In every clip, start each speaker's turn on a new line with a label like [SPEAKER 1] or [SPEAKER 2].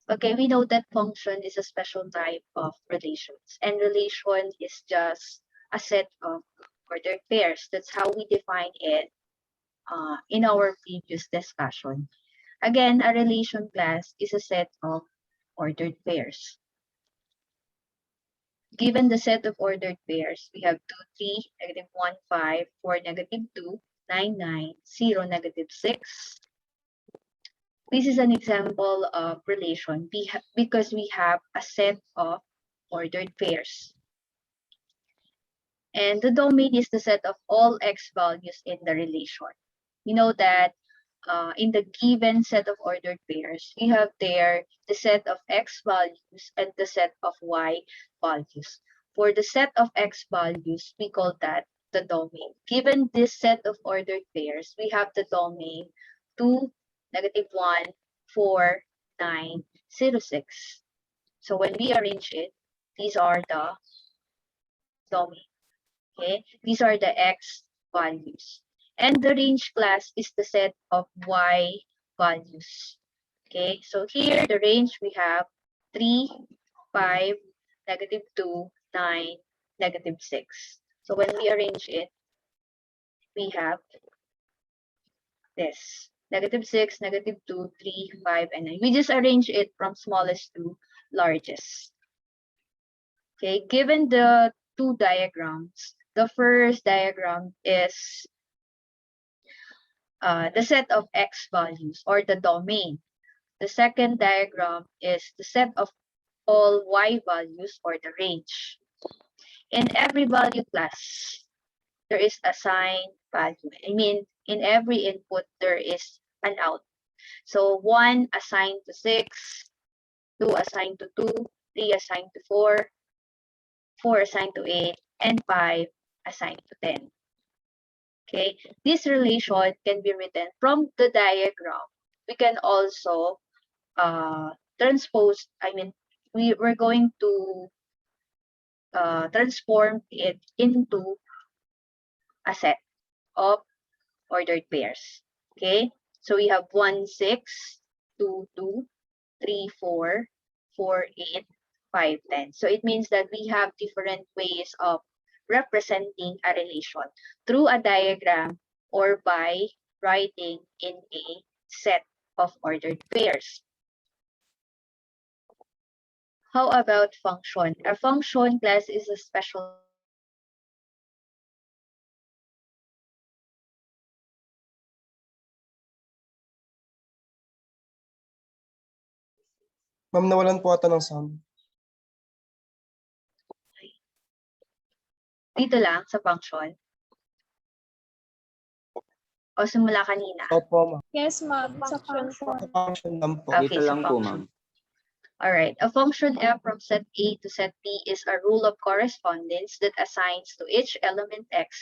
[SPEAKER 1] Okay, we know that function is a special type of relations, and relation is just a set of ordered pairs. That's how we define it in our previous discussion. Again, a relation class is a set of ordered pairs. Given the set of ordered pairs, we have 2, 3, -1, 5, 4, -2, 9, 9, 0, -6. This is an example of relation because we have a set of ordered pairs. And the domain is the set of all x values in the relation. We know that in the given set of ordered pairs, we have there the set of x values and the set of y values. For the set of x values, we call that the domain. Given this set of ordered pairs, we have the domain 2, -1, 4, 9, 0, 6. So when we arrange it, these are the domain. Okay, these are the x values. And the range class is the set of y values. Okay, so here the range we have 3, 5, -2, 9, -6. So when we arrange it, we have this. -6, -2, 3, 5, and 9. We just arrange it from smallest to largest. Okay, given the two diagrams, the first diagram is the set of x values or the domain. The second diagram is the set of all y values or the range. In every value class, there is a signed value. I mean, in every input, there is an out. So 1 assigned to 6, 2 assigned to 2, 3 assigned to 4, 4 assigned to 8, and 5 assigned to 10. Okay, this relation can be written from the diagram. We can also transpose, we're going to transform it into a set of ordered pairs. Okay, so we have 1, 6, 2, 2, 3, 4, 4, 8, 5, 10. So it means that we have different ways of representing a relation through a diagram or by writing in a set of ordered pairs. How about function? A function class is a special
[SPEAKER 2] Ma'am, nawalan po ata ng sound.
[SPEAKER 1] dito lang sa function. O simula kanina?
[SPEAKER 2] Opo, ma'am.
[SPEAKER 3] Yes, ma'am. Sa function.
[SPEAKER 2] Sa function lang po.
[SPEAKER 1] Okay,
[SPEAKER 4] Dito lang
[SPEAKER 1] sa
[SPEAKER 4] po,
[SPEAKER 1] function.
[SPEAKER 4] ma'am.
[SPEAKER 1] All right, a function f from set A to set B is a rule of correspondence that assigns to each element x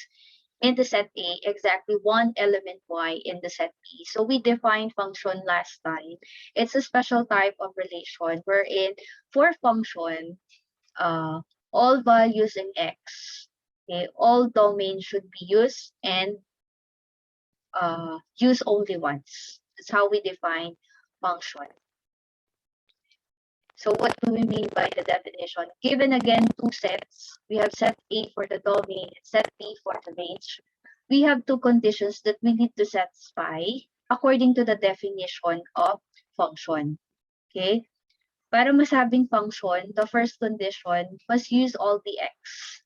[SPEAKER 1] in the set A exactly one element y in the set B. So we defined function last time. It's a special type of relation wherein for function, all values in x, okay, all domains should be used and use only once. That's how we define function. So what do we mean by the definition? Given again two sets, we have set A for the domain and set B for the range. We have two conditions that we need to satisfy according to the definition of function. Okay? Para masabing function, the first condition must use all the x.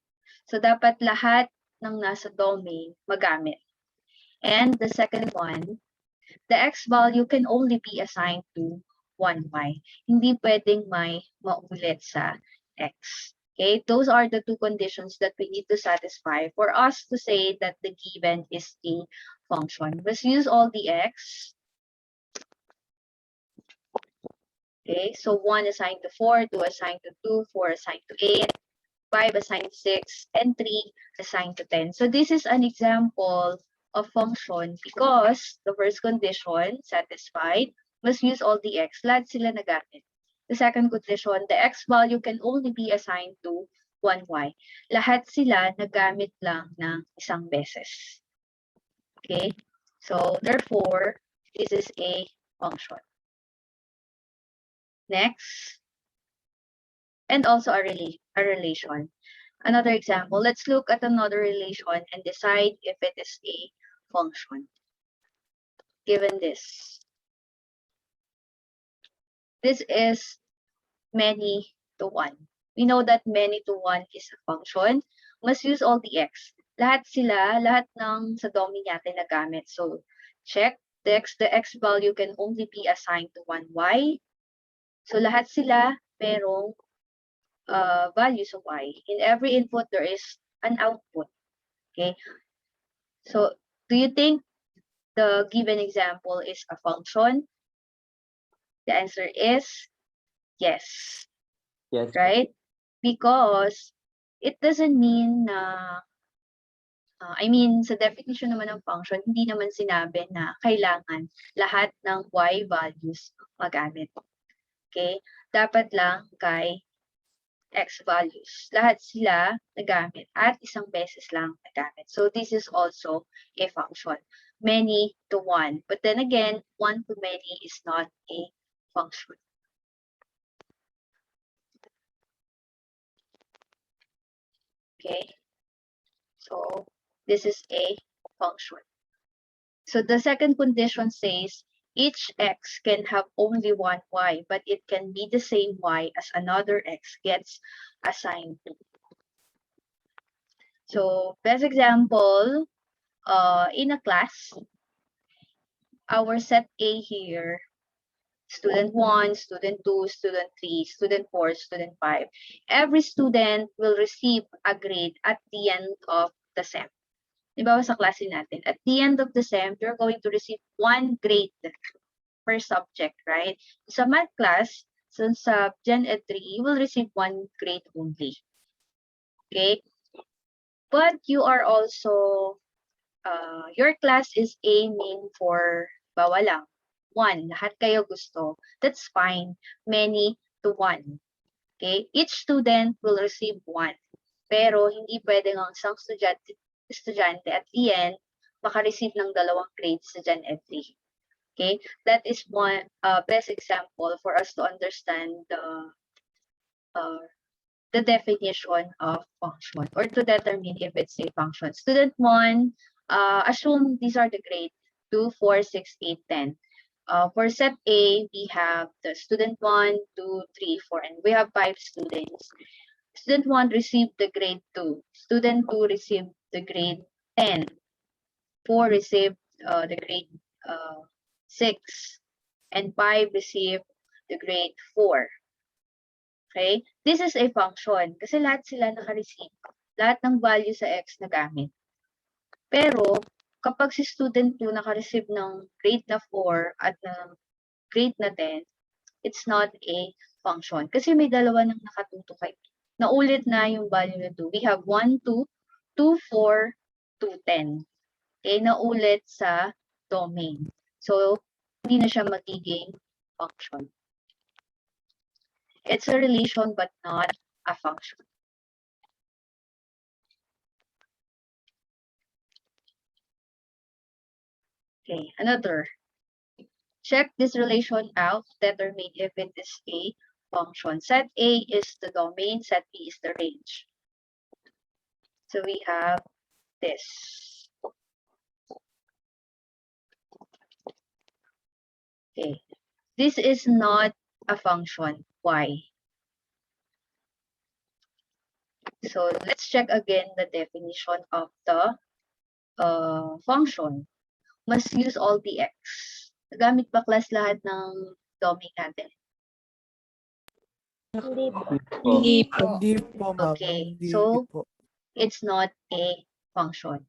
[SPEAKER 1] So dapat lahat ng nasa domain magamit. And the second one, the x value can only be assigned to 1y. Hindi pwedeng may maulit sa x. Okay, those are the two conditions that we need to satisfy for us to say that the given is a function. Let's use all the x. Okay, so 1 assigned to 4, 2 assigned to 2, 4 assigned to 8, 5 assigned to 6, and 3 assigned to 10. So this is an example of function because the first condition satisfied, must use all the x. Lahat sila nagamit. The second condition, the x value can only be assigned to 1y. Lahat sila nagamit lang ng isang beses. Okay? So therefore, this is a function. Next. And also a relation. Another example, let's look at another relation and decide if it is a function. Given this. This is many to 1. We know that many to 1 is a function. Must use all the x. Lahat ng sa domain natin na gamit. So, check. The x value can only be assigned to 1y. So, lahat sila merong values of y. In every input, there is an output. Okay? So, do you think the given example is a function? The answer is yes.
[SPEAKER 3] Yes.
[SPEAKER 1] Right? Because it doesn't mean na, sa definition naman ng function, hindi naman sinabi na kailangan lahat ng y values magamit. Okay? Dapat lang kay x values. Lahat sila nagamit at isang beses lang nagamit. So this is also a function. Many to 1. But then again, 1 to many is not a function. Okay? So this is a function. So the second condition says each x can have only one y, but it can be the same y as another x gets assigned to. So best example, in a class, our set A here, student 1, student 2, student 3, student 4, student 5. Every student will receive a grade at the end of the sem. Diba sa klase natin? At the end of the sem, you're going to receive one grade per subject, right? Sa math class, since sa Gen Ed 3, you will receive one grade only. Okay? But you are also, your class is aiming for, bawa lang, 1. Lahat kayo gusto. That's fine. Many to 1. Okay? Each student will receive 1. Pero hindi pwedeng ang isang estudyante at the end maka-receive ng 2 grades sa Gen Ed 3. Okay? That is one best example for us to understand the definition of function or to determine if it's a function. Student 1, assume these are the grades 2, 4, 6, 8, 10. For set A, we have the student 1, 2, 3, 4, and we have 5 students. Student 1 received the grade 2. Student 2 received the grade 10. 4 received the grade 6. And 5 received the grade 4. Okay? This is a function kasi lahat sila naka-receive. Lahat ng value sa x nagamit. Pero, kapag si student 2 naka-receive ng grade na 4 at ng grade na 10, it's not a function. Kasi may dalawa nang nakatuto kay naulit na yung value na 2. We have 1, 2, 2, 4, 2, 10. Okay? Naulit sa domain. So, hindi na siya magiging function. It's a relation but not a function. Okay, another. Check this relation out, determine if it is a function. Set A is the domain, set B is the range. So we have this. Okay, this is not a function. Why? So let's check again the definition of the function. Must use all the x. Nagamit ba class lahat ng domain natin?
[SPEAKER 4] Hindi po.
[SPEAKER 2] Hindi po, ma'am.
[SPEAKER 1] Okay,
[SPEAKER 2] Hindi
[SPEAKER 1] so
[SPEAKER 2] po.
[SPEAKER 1] it's not a function.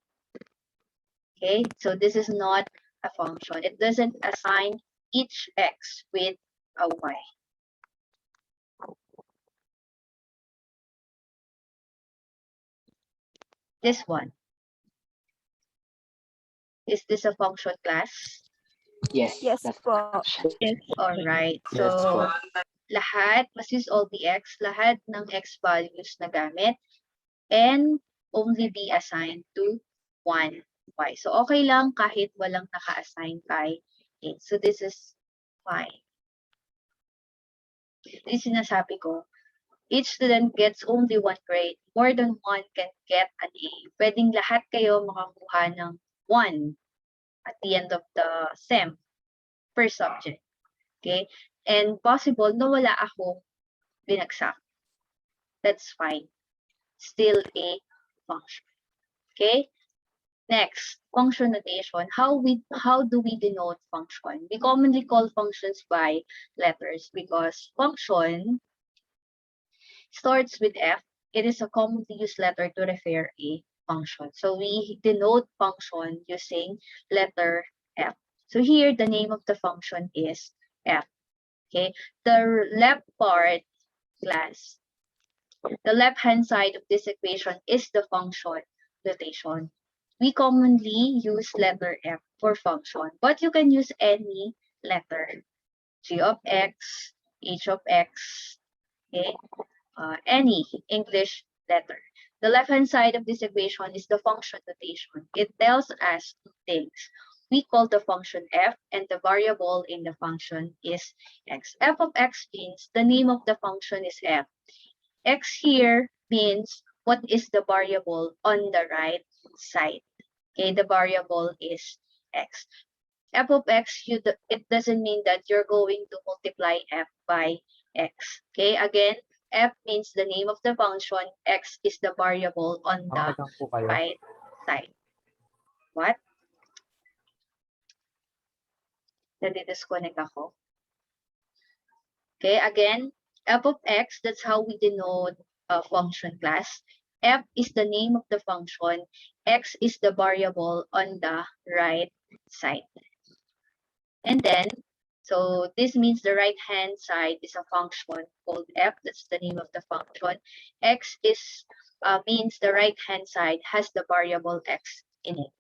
[SPEAKER 1] Okay, so this is not a function. It doesn't assign each x with a y. This one. Is this a function class?
[SPEAKER 3] Yes.
[SPEAKER 4] Yes
[SPEAKER 3] that's
[SPEAKER 4] po.
[SPEAKER 1] Yes. All right. So,
[SPEAKER 3] Yes po.
[SPEAKER 1] lahat, must use all the x, lahat ng x values na gamit, and only be assigned to 1 y. So, okay lang kahit walang naka-assign kay a. So, this is fine. This sinasabi ko, each student gets only 1 grade. More than 1 can get an A. Pwedeng lahat kayo makakuha ng 1 at the end of the SEM per subject. Okay? And possible na wala akong binagsak. That's fine. Still a function. Okay? Next, function notation. How do we denote function? We commonly call functions by letters because function starts with F. It is a commonly used letter to refer a function. So we denote function using letter F. So here, the name of the function is F. Okay, the left part, class, the left-hand side of this equation is the function notation. We commonly use letter F for function, but you can use any letter. G of x, h of x, okay? Any English letter. The left-hand side of this equation is the function notation. It tells us two things. We call the function f, and the variable in the function is x. F of x means the name of the function is f. X here means what is the variable on the right side. Okay, the variable is x. F of x, it doesn't mean that you're going to multiply f by x. Okay, again, f means the name of the function, x is the variable on the right side. What? Nadi-disconnect ako. Okay, again, f of x, that's how we denote a function class. F is the name of the function, x is the variable on the right side. And then, so this means the right-hand side is a function called f, that's the name of the function. X is means the right-hand side has the variable x in it.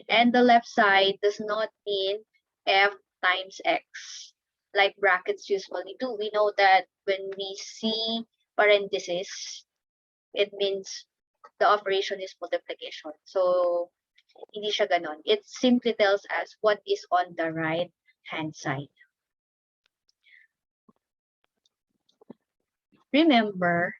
[SPEAKER 1] And the left side does not mean f times x, like brackets usually do. We know that when we see parentheses, it means the operation is multiplication. So, hindi siya ganon. It simply tells us what is on the right-hand side. Remember,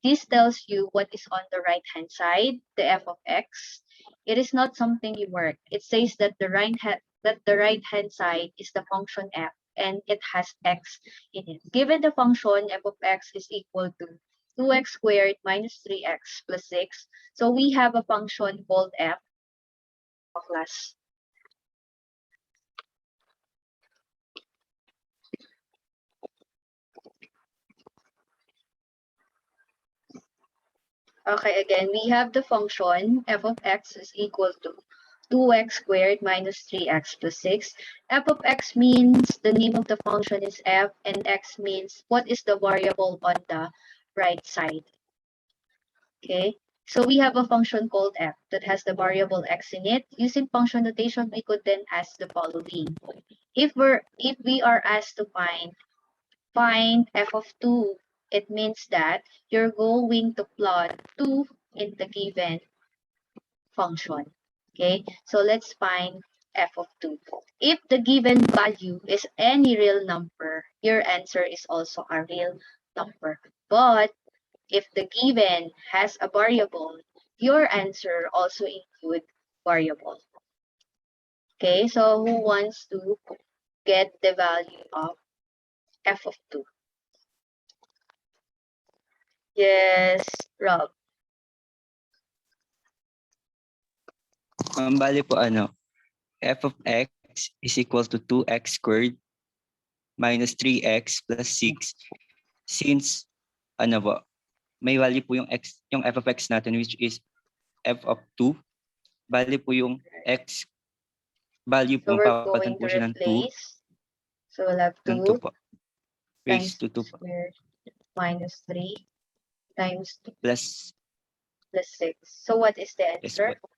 [SPEAKER 1] this tells you what is on the right-hand side, the f of x. It is not something you work. It says that the right-hand side is the function f, and it has x in it. Given the function f of x is equal to 2x squared minus 3x plus 6, so we have a function called f of class. Okay, again, we have the function f of x is equal to 2x squared minus 3x plus 6. F of x means the name of the function is f, and x means what is the variable on the right side. Okay, so we have a function called f that has the variable x in it. Using function notation, we could then ask the following. If we are asked to find f of 2, it means that you're going to plot 2 in the given function. Okay, so let's find f of 2. If the given value is any real number, your answer is also a real number. But if the given has a variable, your answer also includes variable. Okay, so who wants to get the value of f of 2? Yes, Rob.
[SPEAKER 3] Bali po f of x is equal to 2x squared minus 3x plus 6. Since may value po yung f of x natin, which is f of 2. Bali po yung x value
[SPEAKER 1] So
[SPEAKER 3] po
[SPEAKER 1] we're going
[SPEAKER 3] papalitan
[SPEAKER 1] to
[SPEAKER 3] po siya ng 2.
[SPEAKER 1] replace. So we'll have 2
[SPEAKER 3] Ng 2 po. Raised
[SPEAKER 1] times
[SPEAKER 3] to 2 po.
[SPEAKER 1] squared minus 3 times 2
[SPEAKER 3] Plus,
[SPEAKER 1] plus 6. So what is the
[SPEAKER 3] yes
[SPEAKER 1] answer?
[SPEAKER 3] po.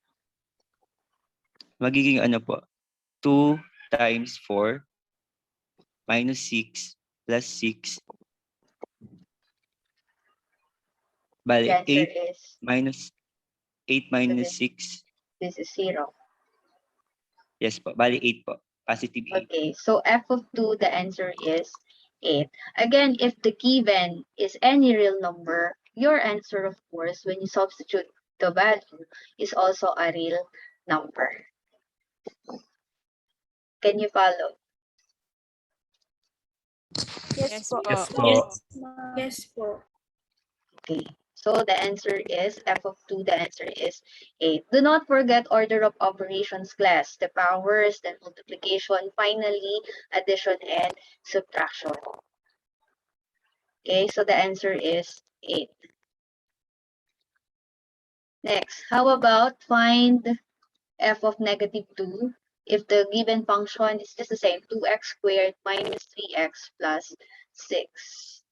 [SPEAKER 3] Magiging 2 times 4 minus 6 plus 6. Bali,
[SPEAKER 1] The answer
[SPEAKER 3] 8
[SPEAKER 1] is,
[SPEAKER 3] minus 8 minus 6.
[SPEAKER 1] this is 0.
[SPEAKER 3] Yes po. Bali, 8 po. Positive 8.
[SPEAKER 1] Okay, so f of 2, the answer is 8. Again, if the given is any real number, your answer, of course, when you substitute the value, is also a real number. Can you follow?
[SPEAKER 4] Yes po.
[SPEAKER 5] Yes po.
[SPEAKER 4] Yes po.
[SPEAKER 1] Okay. So the answer is f of 2, the answer is 8. Do not forget order of operations class, the powers, then multiplication, finally addition and subtraction. Okay, so the answer is 8. Next, how about find f of negative 2 if the given function is just the same, 2x squared minus 3x plus 6.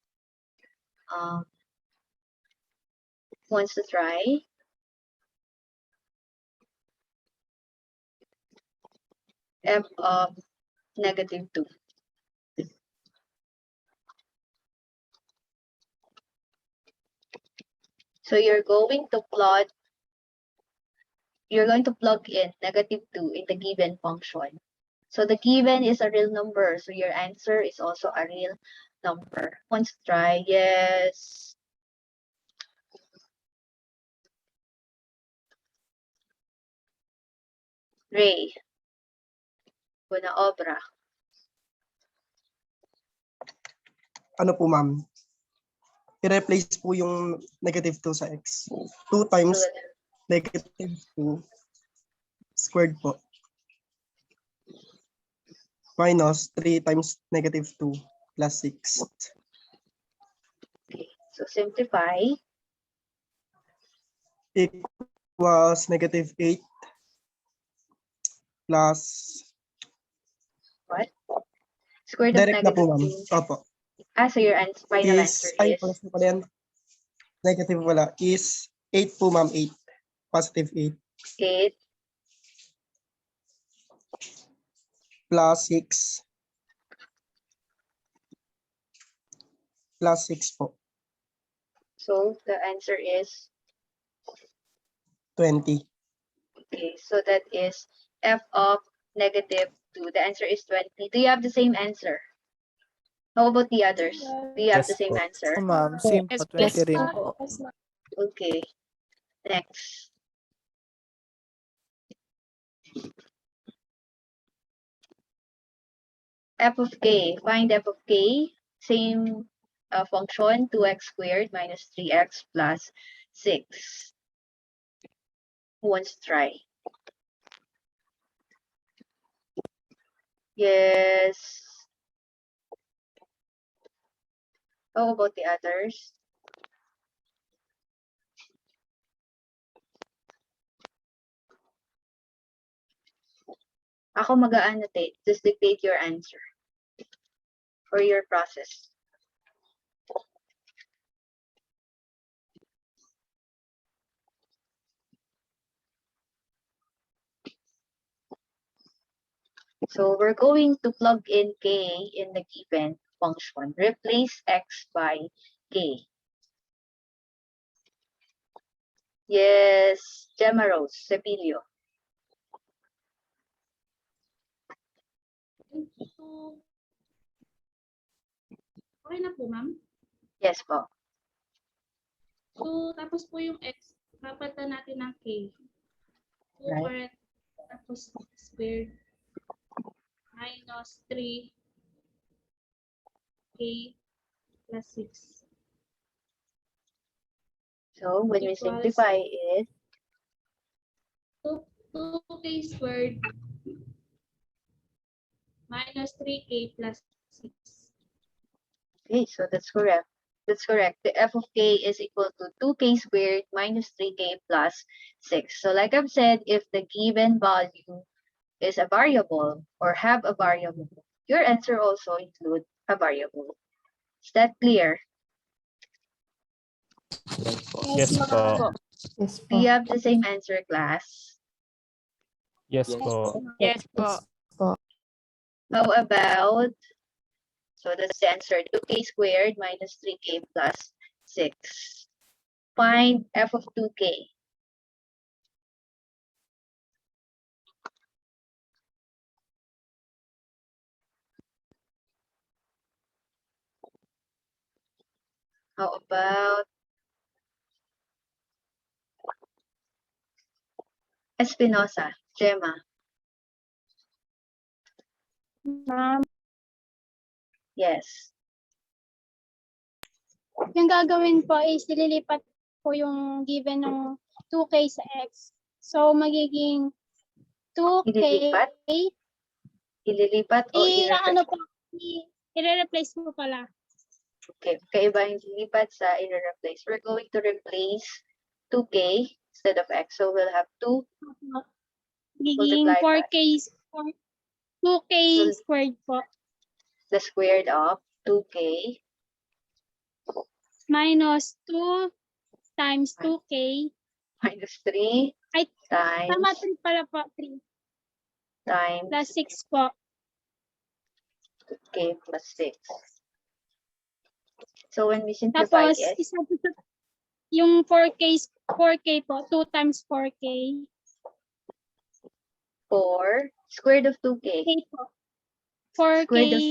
[SPEAKER 1] Wants to try? F of negative 2. So you're going to plug in negative 2 in the given function. So the given is a real number, so your answer is also a real number. Once try, yes. Ray. Buena obra.
[SPEAKER 2] Ano po, ma'am? I-replace po yung negative 2 sa x. 2 times
[SPEAKER 1] Good.
[SPEAKER 2] negative 2 squared po. Minus 3 times negative 2 plus 6.
[SPEAKER 1] Okay, so simplify.
[SPEAKER 2] Equals negative 8 plus
[SPEAKER 1] What? Square root of
[SPEAKER 2] direct na po,
[SPEAKER 1] negative
[SPEAKER 2] ma'am.
[SPEAKER 1] 2.
[SPEAKER 2] Opo.
[SPEAKER 1] So your final answer
[SPEAKER 2] Ay,
[SPEAKER 1] is
[SPEAKER 2] plus po pala yan. Negative wala. Is 8 po, ma'am. 8. Positive 8.
[SPEAKER 1] 8.
[SPEAKER 2] Plus 6. Plus 6 po.
[SPEAKER 1] So the answer is
[SPEAKER 2] 20.
[SPEAKER 1] okay. So that is f of negative 2. The answer is 20. Do you have the same answer? How about the others? Do you have the
[SPEAKER 5] Yes
[SPEAKER 1] same
[SPEAKER 5] po.
[SPEAKER 1] answer?
[SPEAKER 6] Ma'am, same po, 20 rin po.
[SPEAKER 1] Okay. Next. F of k. Find f of k. Same function, 2x squared minus 3x plus 6. Who wants to try? Yes. How about the others? Ako mag-annotate. Just dictate your answer for your process. So we're going to plug in k in the given function. Replace x by k. Yes, Gemma Rose, Cepilio.
[SPEAKER 4] So, okay na po, ma'am.
[SPEAKER 1] Yes po.
[SPEAKER 4] So, tapos po yung x, papalitan natin ng k. So,
[SPEAKER 1] Right.
[SPEAKER 4] correct. Tapos, squared minus 3k plus 6.
[SPEAKER 1] So when we
[SPEAKER 4] Equals
[SPEAKER 1] simplify it,
[SPEAKER 4] 2k squared minus 3k plus 6.
[SPEAKER 1] okay, so that's correct. That's correct. The f of k is equal to 2k squared minus 3k plus 6. So like I've said, if the given value is a variable or have a variable, your answer also include a variable. Is that clear?
[SPEAKER 5] Yes po.
[SPEAKER 6] Yes
[SPEAKER 1] Do you have the same answer, class?
[SPEAKER 5] Yes po.
[SPEAKER 4] Yes po.
[SPEAKER 1] How about, so that's the answer, 2k squared minus 3k plus 6. Find f of 2k. How about Espinosa, Gemma?
[SPEAKER 7] Ma'am,
[SPEAKER 1] Yes.
[SPEAKER 7] yung gagawin po is ililipat po yung given ng 2k sa x. So, magiging 2k,
[SPEAKER 1] Ililipat? Ililipat o
[SPEAKER 7] ano po, i-replace mo pala.
[SPEAKER 1] Okay, kaiba yung lilipat sa i-replace. We're going to replace 2k instead of x. So we'll have 2
[SPEAKER 7] Magiging
[SPEAKER 1] multiplied
[SPEAKER 7] 4k, 2k squared po,
[SPEAKER 1] the squared of 2k
[SPEAKER 7] minus 2 times 2k,
[SPEAKER 1] minus 3
[SPEAKER 7] ay, tama
[SPEAKER 1] times
[SPEAKER 7] 3 pala po, 3
[SPEAKER 1] times
[SPEAKER 7] plus 6 po.
[SPEAKER 1] k plus 6. So when we simplify
[SPEAKER 7] Tapos,
[SPEAKER 1] it,
[SPEAKER 7] yung 4k po, 2 times 4k,
[SPEAKER 1] 4 squared of 2k.
[SPEAKER 7] k po. 4k,
[SPEAKER 1] Squared of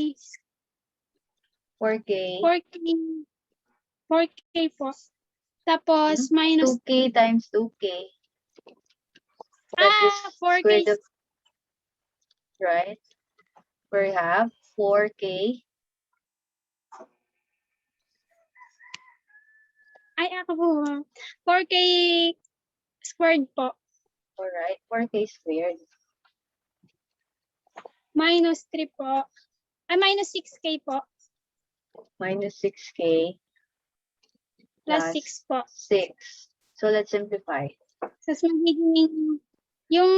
[SPEAKER 1] 4k
[SPEAKER 7] 4k po. Tapos, minus,
[SPEAKER 1] 2k times 2k. That is
[SPEAKER 7] 4k,
[SPEAKER 1] squared of, right? We have 4k
[SPEAKER 7] ay, ako po, 4k squared po,
[SPEAKER 1] alright, 4k squared
[SPEAKER 7] minus 3 po, ay, minus 6k po,
[SPEAKER 1] minus 6k
[SPEAKER 7] plus
[SPEAKER 1] plus
[SPEAKER 7] 6 po.
[SPEAKER 1] 6. So let's simplify.
[SPEAKER 7] Tapos, magiging, yung,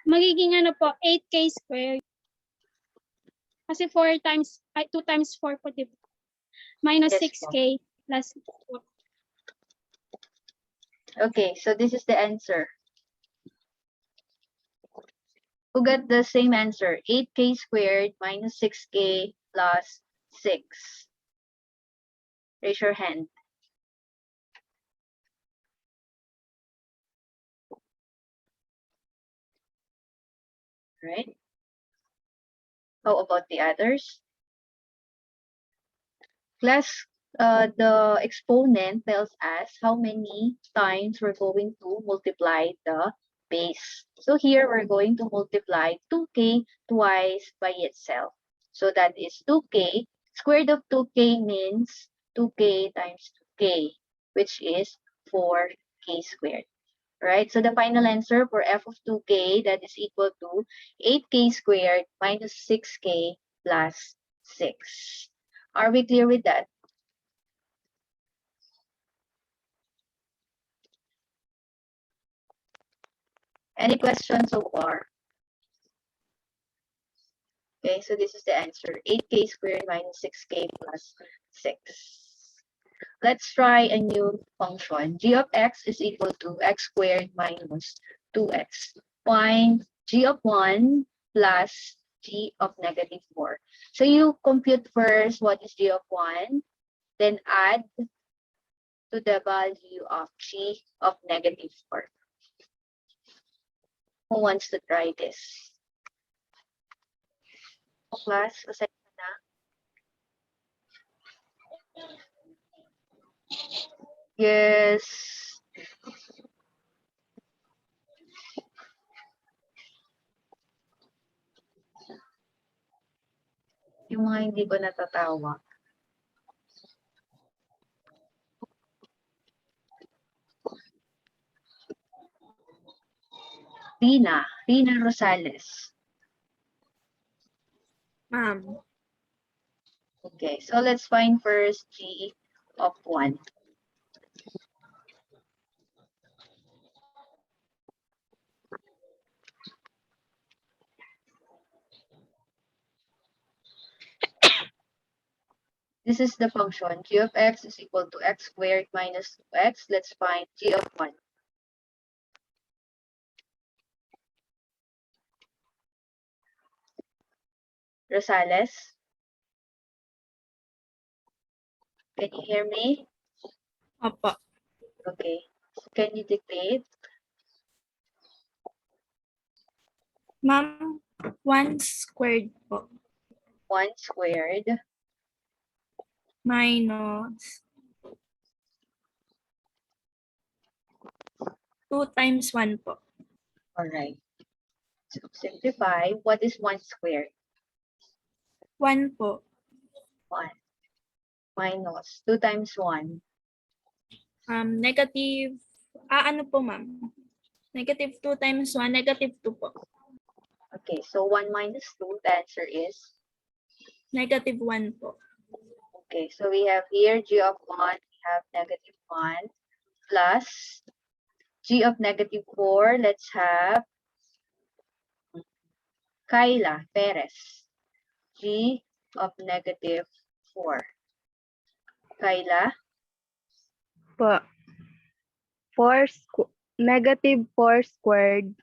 [SPEAKER 7] magiging ano po, 8k squared. Kasi 4 times, ay 2 times 4 po, diba? Minus
[SPEAKER 1] Yes,
[SPEAKER 7] 6k plus 6 po.
[SPEAKER 1] Okay, so this is the answer. Who got the same answer? 8k squared minus 6k plus 6. Raise your hand. Right? How about the others? Class, the exponent tells us how many times we're going to multiply the base. So here we're going to multiply 2k twice by itself. So that is 2k. Squared of 2k means 2k times 2k, which is 4k squared. Right? So the final answer for f of 2k, that is equal to 8k squared minus 6k plus 6. Are we clear with that? Any questions so far? Okay, so this is the answer. 8k squared minus 6k plus 6. Let's try a new function. G of x is equal to x squared minus 2x. Find g of 1 plus g of negative 4. So you compute first what is g of 1, then add to the value of g of negative 4. Who wants to try this? Class, pasensya na. Yes. Yung mga hindi ko natatawa. Rina Rosales.
[SPEAKER 6] Ma'am.
[SPEAKER 1] Okay, so let's find first g of 1. This is the function. G of x is equal to x squared minus 2x. Let's find g of 1. Rosales? Can you hear me?
[SPEAKER 6] Opo.
[SPEAKER 1] Okay. So can you dictate?
[SPEAKER 6] Ma'am, 1 squared po.
[SPEAKER 1] 1 squared
[SPEAKER 6] Minus 2 times 1 po.
[SPEAKER 1] All right. So simplify. What is 1 squared?
[SPEAKER 6] 1 po.
[SPEAKER 1] 1 minus 2 times 1.
[SPEAKER 6] Negative, ano po ma'am? Negative 2 times 1, negative 2 po.
[SPEAKER 1] Okay, so 1 minus 2, the answer is?
[SPEAKER 6] Negative 1 po.
[SPEAKER 1] Okay, so we have here g of 1, we have negative 1 plus g of negative 4. Let's have Kyla Perez. G of negative 4. Kyla,
[SPEAKER 8] Po. Negative 4 squared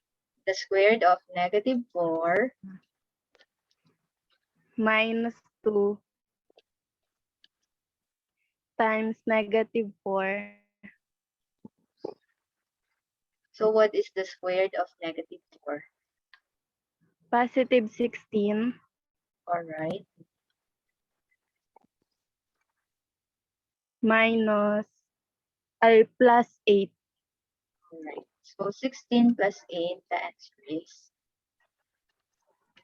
[SPEAKER 1] the squared of negative 4
[SPEAKER 8] minus 2 times negative 4.
[SPEAKER 1] So what is the squared of negative 4?
[SPEAKER 8] Positive 16
[SPEAKER 1] All right.
[SPEAKER 8] minus plus 8.
[SPEAKER 1] All right. So 16 plus 8, the answer is?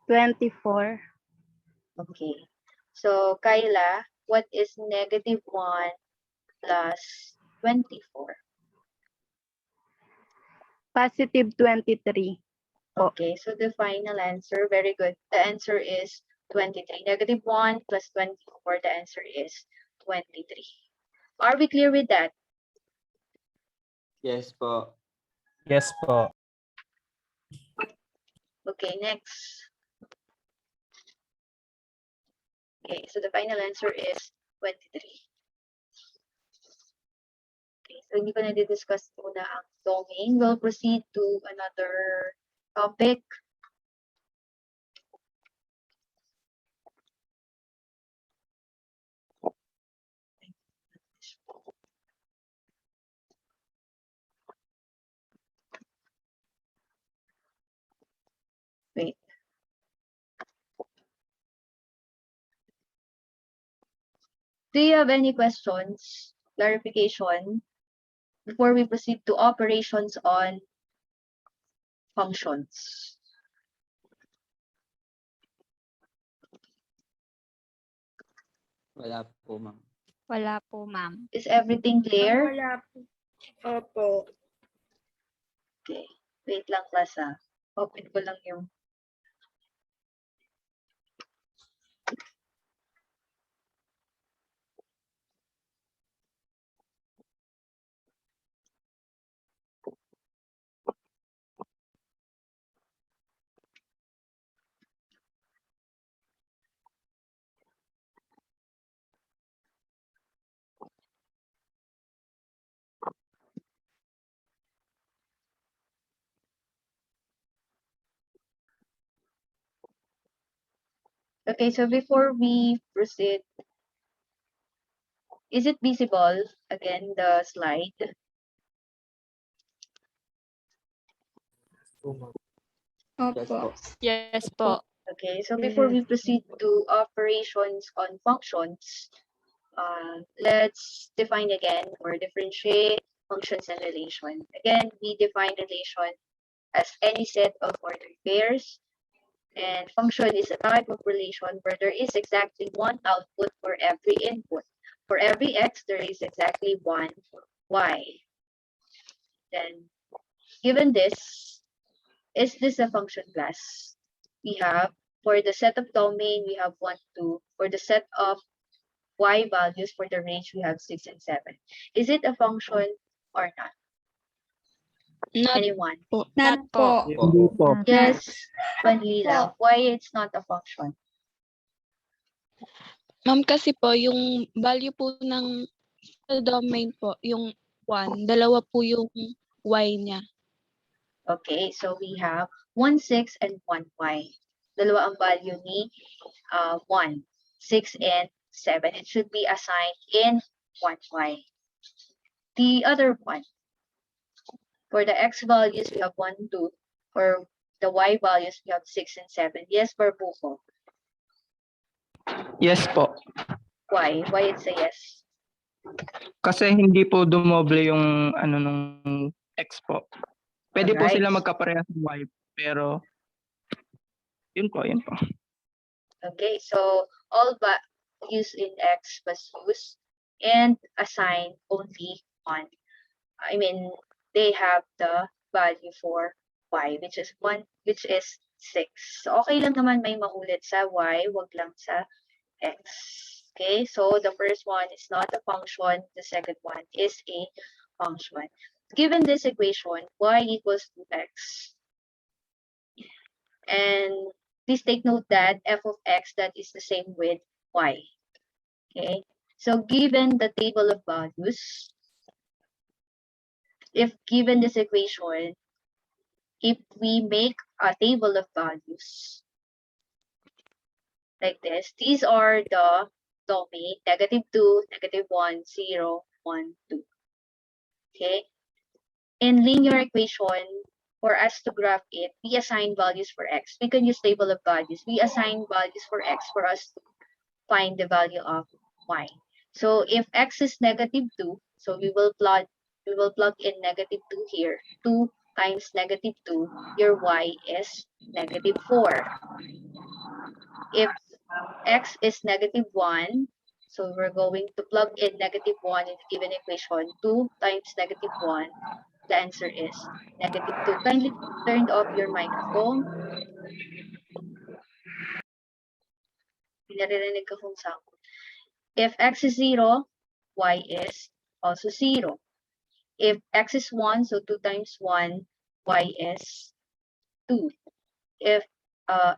[SPEAKER 8] 24.
[SPEAKER 1] Okay. So Kyla, what is negative 1 plus 24?
[SPEAKER 8] Positive 23. Oh.
[SPEAKER 1] Okay, so the final answer, very good. The answer is 23. Negative 1 plus 24, the answer is 23. Are we clear with that?
[SPEAKER 3] Yes po.
[SPEAKER 5] Yes po.
[SPEAKER 1] Okay, next. Okay, so the final answer is 23. Okay, so hindi ko na discuss muna ang domain. We'll proceed to another topic. Wait. Do you have any questions, clarification, before we proceed to operations on functions?
[SPEAKER 3] Wala po, ma'am.
[SPEAKER 9] Wala po, ma'am.
[SPEAKER 1] Is everything clear?
[SPEAKER 6] Wala po. Opo.
[SPEAKER 1] Okay. Wait lang, class ah. Open ko lang yung... Okay, so before we proceed, is it visible again, the slide?
[SPEAKER 3] Yes po.
[SPEAKER 9] Yes po.
[SPEAKER 1] Okay, so before we proceed to operations on functions, let's define again or differentiate functions and relation. Again, we define relation as any set of ordered pairs, and function is a type of relation where there is exactly one output for every input. For every x, there is exactly one y. Then, given this, is this a function class? We have, for the set of domain, we have 1, 2. For the set of y values, for the range, we have 6 and 7. Is it a function or not?
[SPEAKER 9] Not
[SPEAKER 1] Anyone?
[SPEAKER 9] Not po.
[SPEAKER 5] Hindi po.
[SPEAKER 1] Yes, Manila. Why it's not a function?
[SPEAKER 10] Ma'am, kasi po, yung value po ng domain po, yung 1, dalawa po yung y niya.
[SPEAKER 1] Okay, so we have 1, 6, and 1, y. Dalawa ang value ni 1, 6, and 7. It should be assigned in 1, y. The other one, for the x values, we have 1, 2. For the y values, we have 6 and 7. Yes, Barbuco.
[SPEAKER 11] Yes po.
[SPEAKER 1] Why? Why it's a yes?
[SPEAKER 11] Kasi hindi po dumoble yung ano nung X po. Pwede po
[SPEAKER 1] Alright.
[SPEAKER 11] sila magkaparehas ng Y, pero yun po.
[SPEAKER 1] Okay, so all values in X was used and assign only one. I mean, they have the value for Y, which is 1, which is 6. So okay lang naman may maulit sa Y, wag lang sa X. Okay, so the first one is not a function, the second one is a function. Given this equation, y equals to x. And please take note that f of x, that is the same with y. Okay, so given the table of values, if given this equation, if we make a table of values like this, these are the domain, -2, -1, 0, 1, 2. Okay. In linear equation, for us to graph it, we assign values for x. We can use table of values. We assign values for x for us to find the value of y. So if x is -2, so we will plug in -2 here. 2 times -2, your y is -4. If x is -1, so we're going to plug in -1 in the given equation. 2 times -1, the answer is -2. Kindly turn off your microphone. Pinaririnig ka kung sound. If x is 0, y is also 0. If x is 1, so 2 times 1, y is 2. If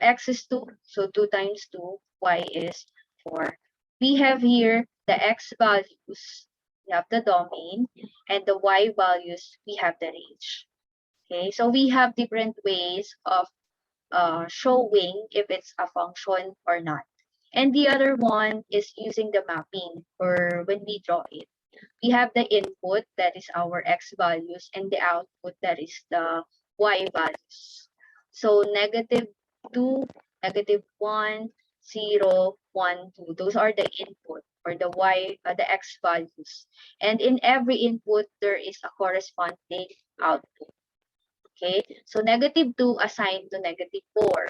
[SPEAKER 1] x is 2, so 2 times 2, y is 4. We have here the x values, we have the domain, and the y values, we have the range. Okay, so we have different ways of showing if it's a function or not. And the other one is using the mapping, or when we draw it. We have the input, that is our x values, and the output, that is the y values. So -2, -1, 0, 1, 2. Those are the input, or the the x values. And in every input, there is a corresponding output. Okay, so -2 assigned to -4.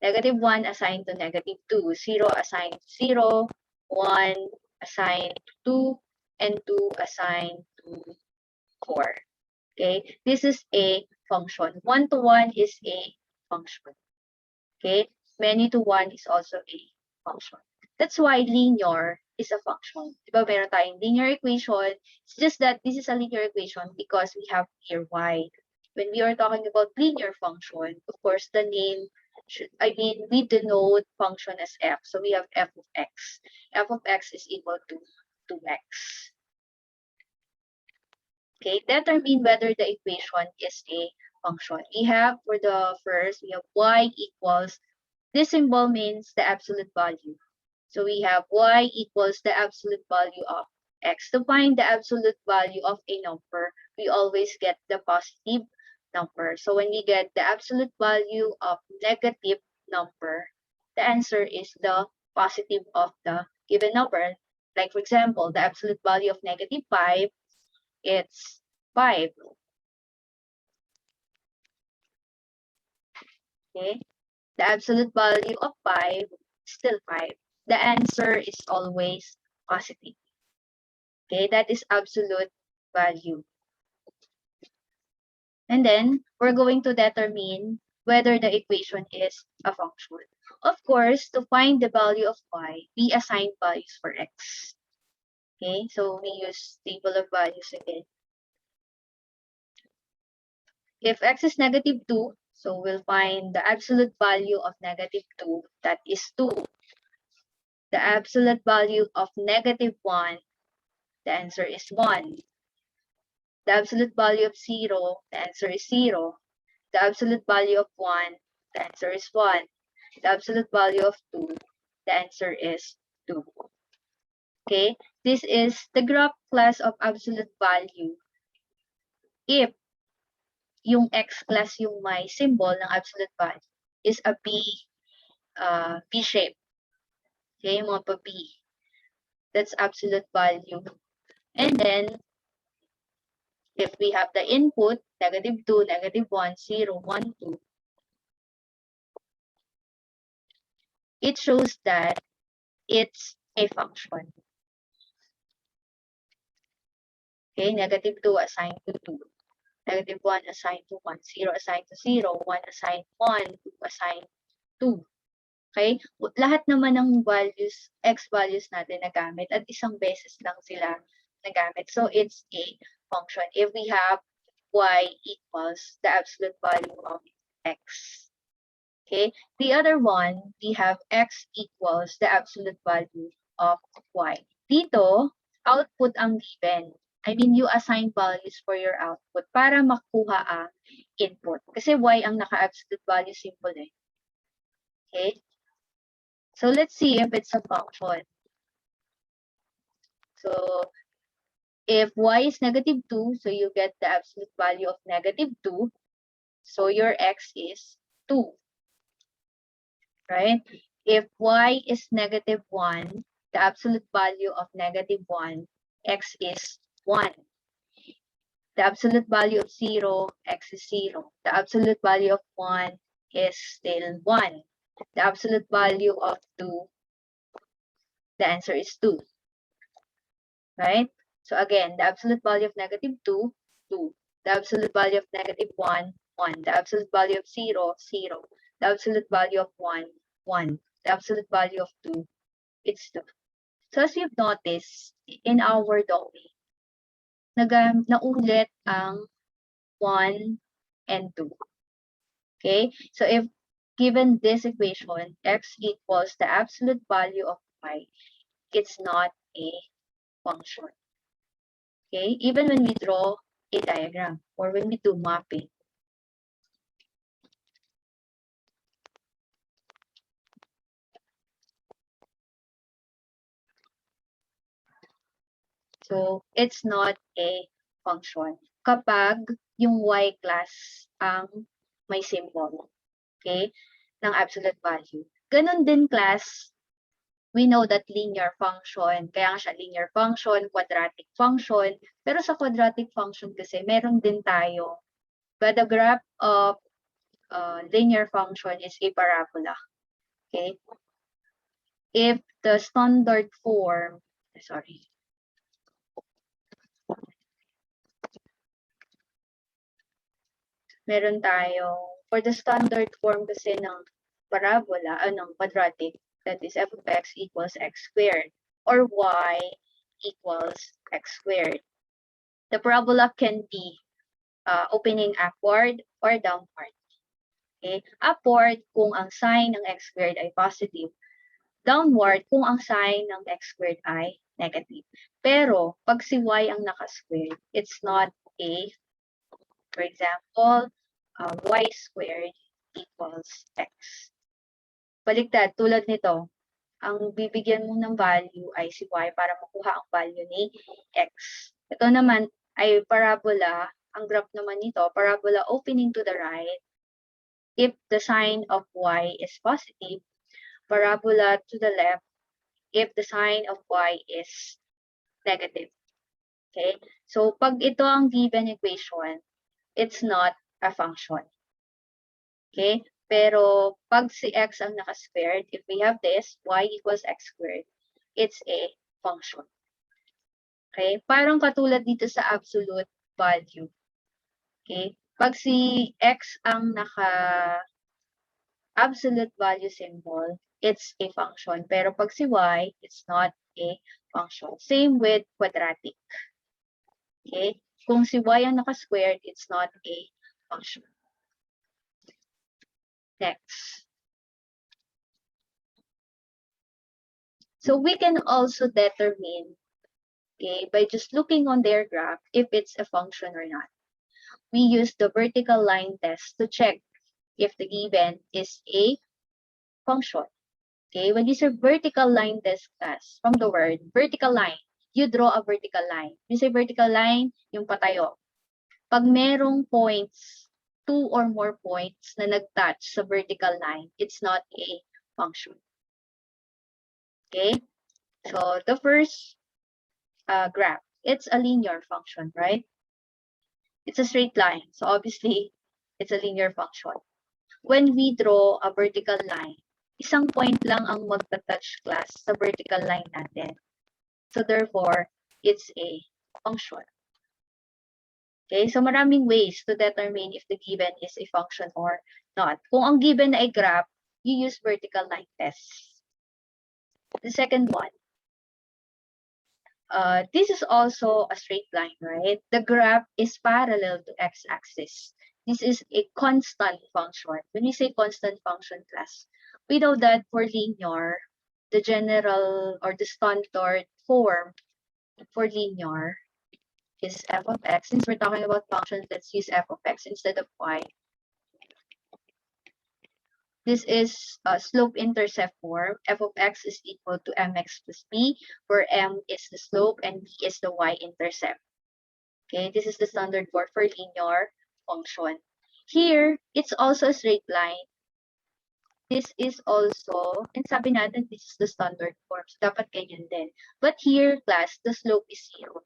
[SPEAKER 1] -1 assigned to -2, 0 assigned to 0, 1 assigned to 2, and 2 assigned to 4. Okay, this is a function. 1 to 1 is a function. Okay, many to 1 is also a function. That's why linear is a function. Diba meron tayong linear equation? It's just that this is a linear equation because we have here y. When we are talking about linear function, of course, the name we denote function as f. So we have f of x. F of x is equal to 2x. Okay, determine whether the equation is a function. We have for the first, we have y equals, this symbol means the absolute value. So we have y equals the absolute value of x. To find the absolute value of a number, we always get the positive number. So when we get the absolute value of negative number, the answer is the positive of the given number. Like for example, the absolute value of -5, it's 5. Okay, the absolute value of 5 is still 5. The answer is always positive. Okay, that is absolute value. And then we're going to determine whether the equation is a function. Of course, to find the value of y, we assign values for x. Okay, so we use table of values again. If x is -2, so we'll find the absolute value of -2, that is 2. The absolute value of -1, the answer is 1. The absolute value of 0, the answer is 0. The absolute value of 1, the answer is 1. The absolute value of 2, the answer is 2. Okay, this is the graph class of absolute value if yung x class yung may symbol ng absolute value is a B shape. Okay, mga pa B. That's absolute value. And then, if we have the input, -2, -1, 0, 1, 2, it shows that it's a function. Okay, -2 assigned to 2. -1 assigned to 1, 0 assigned to 0, 1 assigned 1, 2 assigned 2. Okay? Lahat naman ng values, x values natin nagamit at isang beses lang sila nagamit. So, it's a function. If we have y equals the absolute value of x. Okay? The other one, we have x equals the absolute value of y. Dito, output ang given. I mean, you assign values for your output para makuha ang input. Kasi y ang naka-absolute value symbol eh. Okay? So let's see if it's a function. So if y is -2, so you get the absolute value of -2. So your x is 2. Right? If y is -1, the absolute value of -1, x is 1. The absolute value of 0, x is 0. The absolute value of 1 is still 1. The absolute value of 2, the answer is 2. Right? So again, the absolute value of -2, 2. The absolute value of -1, 1. The absolute value of 0, 0. The absolute value of 1, 1. The absolute value of 2, it's 2. So as you've noticed, in our domain, naulit ang 1 and 2. Okay? So if given this equation, x equals the absolute value of y, it's not a function. Okay? Even when we draw a diagram or when we do mapping. So, it's not a function. Kapag yung y class ang may symbol. Okay? Ng absolute value. Ganon din class, we know that linear function, kaya nga siya linear function, quadratic function, pero sa quadratic function kasi meron din tayo, but the graph of linear function is a parabola. Okay? If the standard form, sorry, meron tayo, for the standard form kasi ng parabola, ng quadratic, that is f of x equals x squared, or y equals x squared. The parabola can be opening upward or downward. Okay? Upward kung ang sign ng x squared ay positive. Downward kung ang sign ng x squared ay negative. Pero, pag si y ang naka-squared, it's not a, for example, y squared equals x. Baliktad, tulad nito, ang bibigyan mo ng value ay si y para makuha ang value ni x. Ito naman ay parabola, ang graph naman nito, parabola opening to the right. If the sign of y is positive, parabola to the left if the sign of y is negative. Okay? So, pag ito ang given equation, it's not a function. Okay? Pero, pag si x ang naka-squared, if we have this, y equals x squared, it's a function. Okay? Parang katulad dito sa absolute value. Okay? Pag si x ang naka-absolute value symbol, it's a function. Pero pag si y, it's not a function. Same with quadratic. Okay? Kung si y ang naka-squared, it's not a function. Next. So we can also determine, okay, by just looking on their graph, if it's a function or not. We use the vertical line test to check if the given is a function. Okay, when you say vertical line test class, from the word vertical line, you draw a vertical line. You say vertical line, yung patayo. Pag merong points two or more points na nag-touch sa vertical line, it's not a function. Okay? So the first graph, it's a linear function, right? It's a straight line. So obviously, it's a linear function. When we draw a vertical line, isang point lang ang magta-touch class sa vertical line natin. So therefore, it's a function. Okay, so maraming ways to determine if the given is a function or not. Kung ang given ay graph, you use vertical line test. The second one, this is also a straight line, right? The graph is parallel to x-axis. This is a constant function. When we say constant function class, we know that for linear, the general or the standard form for linear is f of x. Since we're talking about functions, let's use f of x instead of y. This is a slope-intercept form. F of x is equal to mx plus b, where m is the slope and b is the y-intercept. Okay, this is the standard form for linear function. Here, it's also a straight line. This is also, and sabi natin, this is the standard form. So dapat ganyan din. But here, class, the slope is 0.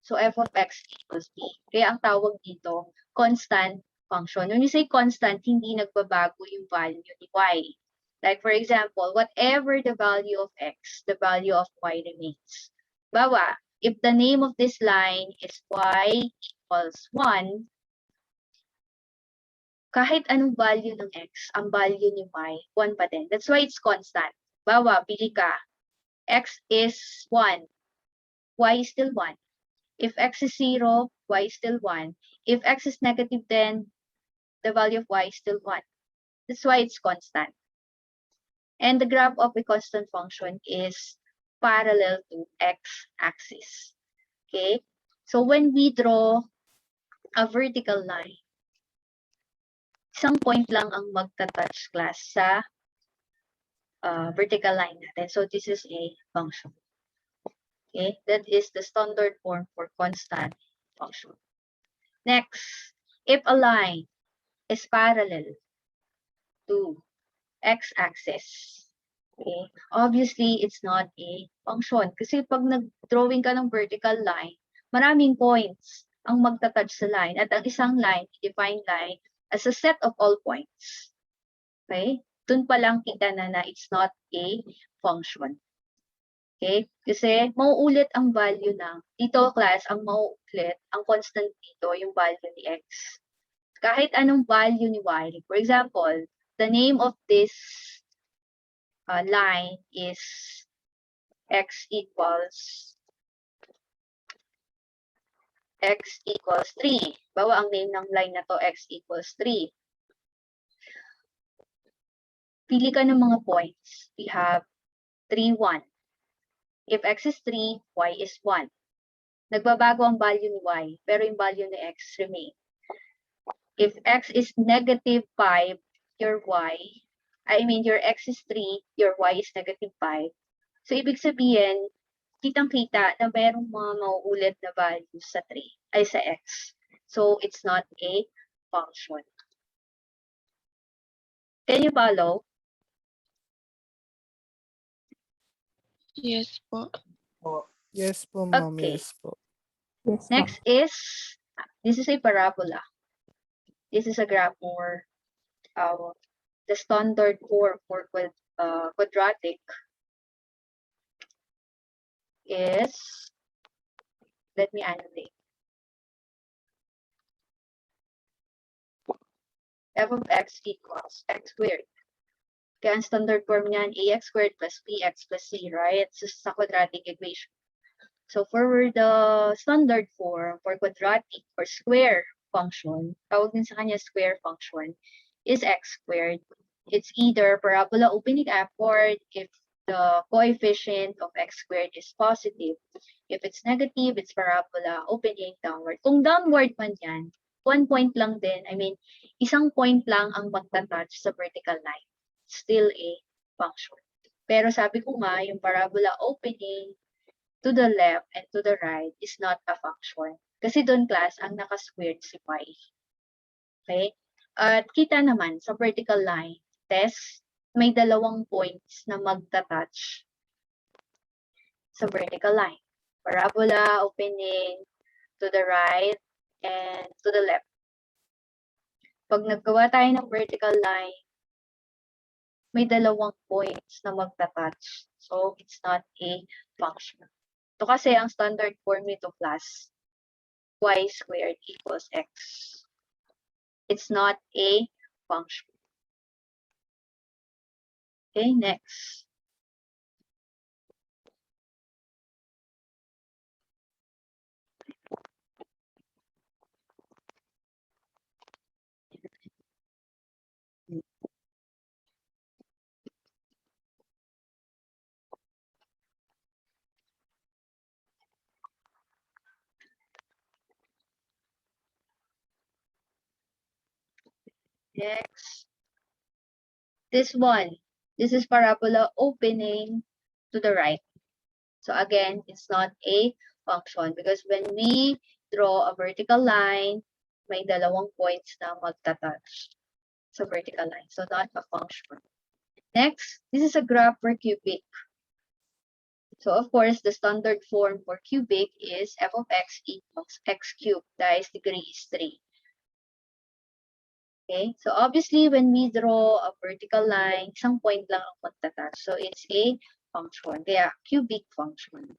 [SPEAKER 1] So f of x equals b. Kaya ang tawag dito, constant function. When you say constant, hindi nagbabago yung value ni y. Like for example, whatever the value of x, the value of y remains. Bawa, if the name of this line is y equals 1, kahit anong value ng x, ang value ni y, 1 pa din. That's why it's constant. Bawa, pili ka. X is 1. Y is still 1. If x is 0, y is still 1. If x is negative, then the value of y is still 1. That's why it's constant. And the graph of a constant function is parallel to x-axis. Okay? So when we draw a vertical line, isang point lang ang magta-touch class sa vertical line natin. So this is a function. Okay, that is the standard form for constant function. Next, if a line is parallel to x-axis, okay, obviously it's not a function. Kasi pag nag-drawing ka ng vertical line, maraming points ang magta-touch sa line. At ang isang line, define line, as a set of all points. Okay? Dun pa lang kita na it's not a function. Okay? Kasi mauulit ang value ng, dito class, ang mauulit, ang constant dito, yung value ni x. Kahit anong value ni y. For example, the name of this line is x equals 3. Bawa ang name ng line na to, x equals 3. Pili ka ng mga points. We have 3, 1. If x is 3, y is 1. Nagbabago ang value ni y, pero yung value ni x remain. If x is negative 5, your x is 3, your y is negative 5. So, ibig sabihin, kitang-kita na merong mga mauulit na values sa 3, ay sa x. So, it's not a function. Can you follow?
[SPEAKER 10] Yes po.
[SPEAKER 5] Yes po, ma'am.
[SPEAKER 1] Okay.
[SPEAKER 5] Yes po.
[SPEAKER 1] Next is, this is a parabola. This is a graph for the standard form for quadratic is, let me annotate. F of x equals x squared. Kaya ang standard form niyan, ax squared plus bx plus c, right? So, sa quadratic equation. So, for the standard form for quadratic or square function, tawag din sa kanya square function, is x squared. It's either parabola opening upward if the coefficient of x squared is positive. If it's negative, it's parabola opening downward. Kung downward man yan, 1 point lang din, isang point lang ang magta-touch sa vertical line. Still a function. Pero sabi ko nga, yung parabola opening to the left and to the right is not a function. Kasi doon class, ang naka-squared si y. Okay? At kita naman sa vertical line test, may dalawang points na magta-touch sa vertical line. Parabola opening to the right and to the left. Pag naggawa tayo ng vertical line, may dalawang points na magta-touch. So, it's not a function. Ito kasi ang standard form nito plus y squared equals x. It's not a function. Okay, next. Next. This one. This is parabola opening to the right. So again, it's not a function because when we draw a vertical line, may dalawang points na magta-touch sa vertical line. So not a function. Next, this is a graph for cubic. So of course, the standard form for cubic is f of x equals x cubed. That is degree is 3. Okay, so obviously when we draw a vertical line, isang point lang ang magta-touch. So it's a function. Kaya cubic function.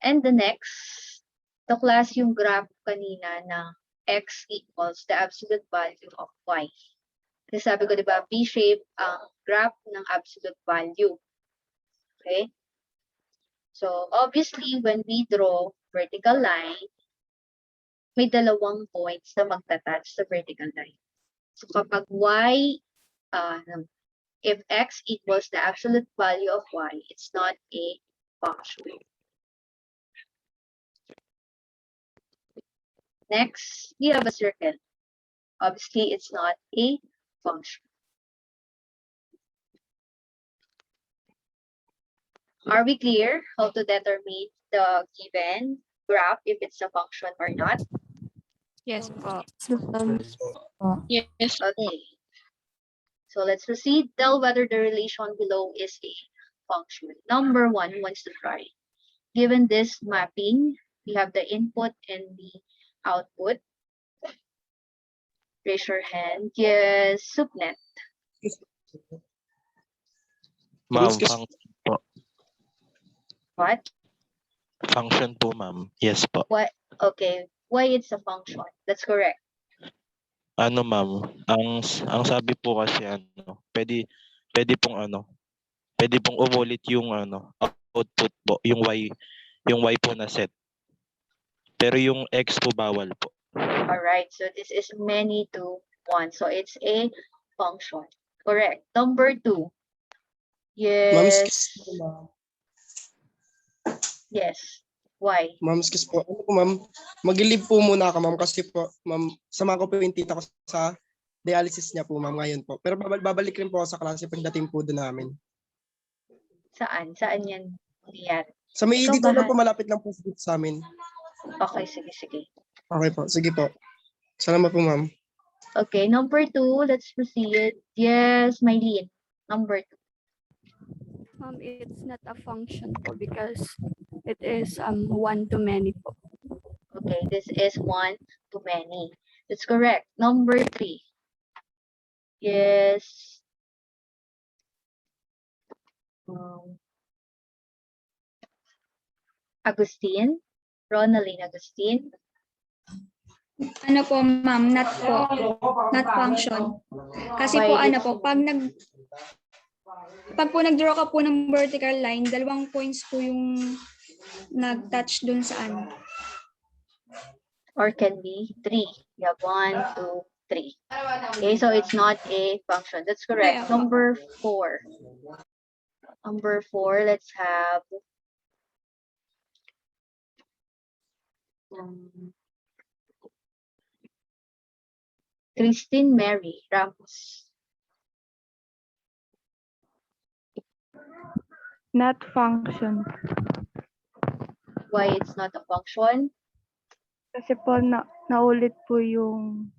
[SPEAKER 1] And the next, the class yung graph kanina na x equals the absolute value of y. Kasi sabi ko, di ba, V-shape ang graph ng absolute value. Okay? So, obviously, when we draw vertical line, may dalawang points na magta-touch sa vertical line. So, kapag y, if x equals the absolute value of y, it's not a function. Next, we have a circle. Obviously, it's not a function. Are we clear how to determine the given graph if it's a function or not?
[SPEAKER 9] Yes po.
[SPEAKER 10] Yes po.
[SPEAKER 1] Okay. So let's proceed. Tell whether the relation below is a function. Number 1 who wants to try. Given this mapping, we have the input and the output. Raise your hand. Yes, Subnet.
[SPEAKER 12] Ma'am,
[SPEAKER 1] What?
[SPEAKER 12] function po, ma'am. Yes po.
[SPEAKER 1] What? Okay. Why it's a function? That's correct.
[SPEAKER 12] Ano, ma'am? Ang sabi po kasi pwede pong umulit yung output po, yung y po na set. Pero yung x po bawal po.
[SPEAKER 1] All right. So this is many to 1. So it's a function. Correct. Number 2.
[SPEAKER 2] Ma'am,
[SPEAKER 1] Yes.
[SPEAKER 2] excuse po, ma'am.
[SPEAKER 1] Yes. Why?
[SPEAKER 2] Ma'am, excuse po. Ano po, ma'am? Mag-leave po muna ako, ma'am, kasi po, ma'am, sama ko po yung tita ko sa dialysis niya po, ma'am, ngayon po. Pero babalik rin po ako sa klase pagdating po doon namin.
[SPEAKER 1] Saan? Saan yan nangyayari?
[SPEAKER 2] Sa may
[SPEAKER 1] Ikaw
[SPEAKER 2] dito lang
[SPEAKER 1] bahala.
[SPEAKER 2] po, malapit lang po sa amin.
[SPEAKER 1] Okay, sige.
[SPEAKER 2] Okay po, sige po. Salamat po, ma'am.
[SPEAKER 1] Okay, number 2, let's proceed. Yes, Mylene. Number 2.
[SPEAKER 8] It's not a function po because it is one to many po.
[SPEAKER 1] Okay, this is 1 to many. That's correct. Number 3. Yes. Agustin. Ronaline Agustin.
[SPEAKER 6] Ano po, ma'am? Not po. Not function. Kasi po,
[SPEAKER 1] Why
[SPEAKER 6] ano
[SPEAKER 1] it's-
[SPEAKER 6] po, pag po nag-draw ka po ng vertical line, dalawang points po yung nag-touch dun sa ano.
[SPEAKER 1] Or can be 3. You have 1, 2, 3. Okay, so it's not a function. That's correct.
[SPEAKER 6] Yeah.
[SPEAKER 1] Number 4. Number 4, let's have Christine Mary Ramos.
[SPEAKER 8] Not function.
[SPEAKER 1] Why it's not a function?
[SPEAKER 8] Kasi po naulit po yung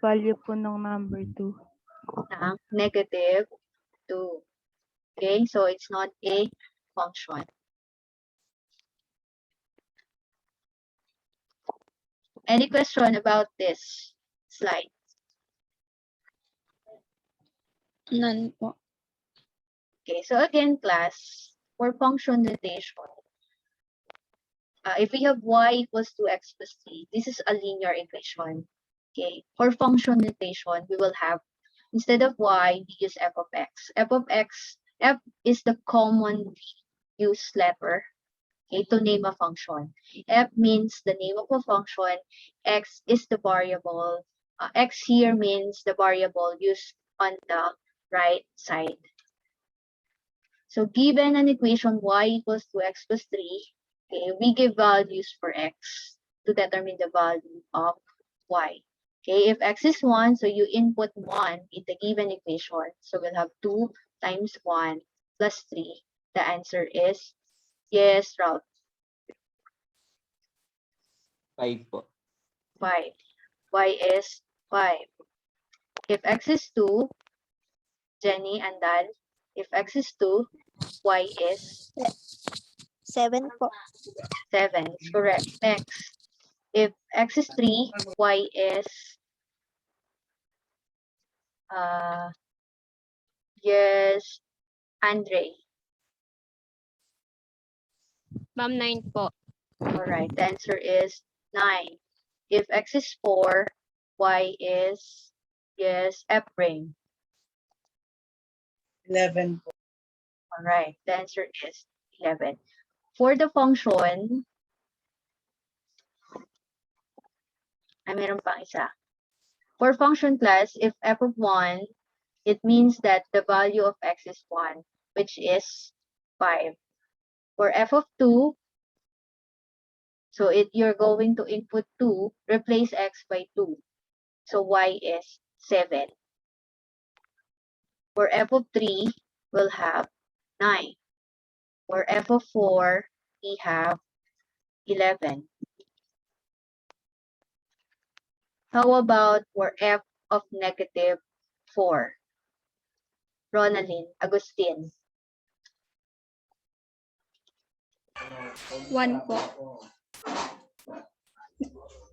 [SPEAKER 9] value po ng number 2.
[SPEAKER 1] ng negative 2. Okay, so it's not a function. Any question about this slide?
[SPEAKER 10] None po.
[SPEAKER 1] Okay, so again, class, for function notation, if we have y equals 2x plus 3, this is a linear equation. Okay, for function notation, we will have, instead of y, we use f of x. F of x, f is the common used letter, okay, to name a function. F means the name of a function, x is the variable, x here means the variable used on the right side. So given an equation y equals 2x plus 3, okay, we give values for x to determine the value of y. Okay, if x is 1, so you input 1 in the given equation. So we'll have 2 times 1 plus 3. The answer is, yes, Ralph,
[SPEAKER 3] 5 po.
[SPEAKER 1] 5. Y is 5. If x is 2, Jenny and Dan, if x is 2, y is
[SPEAKER 13] 7 po.
[SPEAKER 1] 7. It's correct. Next, if x is 3, y is yes, Andre.
[SPEAKER 9] Ma'am, 9 po.
[SPEAKER 1] All right, the answer is 9. If x is 4, y is yes, Ephraim.
[SPEAKER 5] 11 po.
[SPEAKER 1] All right, the answer is 11. For the function, meron pang isa. For function class, if f of 1, it means that the value of x is 1, which is 5. For f of 2, so you're going to input 2, replace x by 2. So y is 7. For f of 3, we'll have 9. For f of 4, we have 11. How about for f of negative 4? Ronaldin, Agustin.
[SPEAKER 6] 1 po.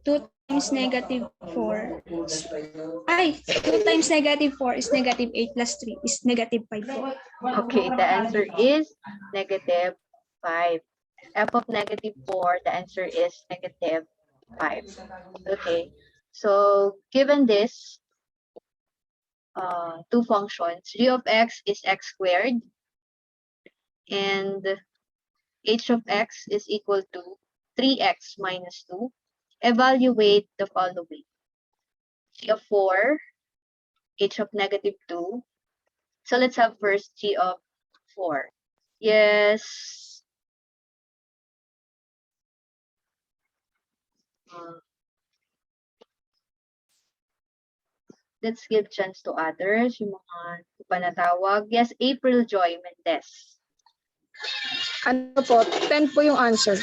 [SPEAKER 6] 2 times negative 4. Ay, 2 times negative 4 is negative 8 plus 3 is negative 5 po.
[SPEAKER 1] Okay, the answer is negative 5. F of negative 4, the answer is negative 5. Okay, so given this, two functions, g of x is x squared, and h of x is equal to 3x minus 2. Evaluate the following. G of 4, h of negative 2. So let's have first g of 4. Yes. Let's give chance to others, yung mga panatawag. Yes, April Joy Mendez.
[SPEAKER 10] Ano po? 10 po yung answer.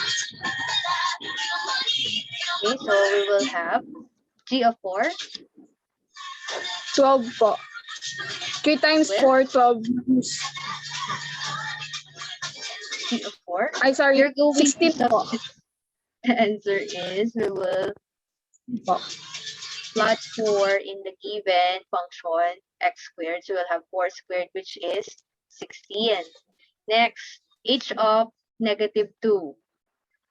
[SPEAKER 1] Okay, so we will have g of 4.
[SPEAKER 10] 12 po. 3 times 4, 12.
[SPEAKER 1] G of 4.
[SPEAKER 10] Ay, sorry.
[SPEAKER 1] You're going
[SPEAKER 10] 16 po.
[SPEAKER 1] The answer is we will plot 4 in the given function x squared. So we'll have 4 squared, which is 16. Next, h of negative 2.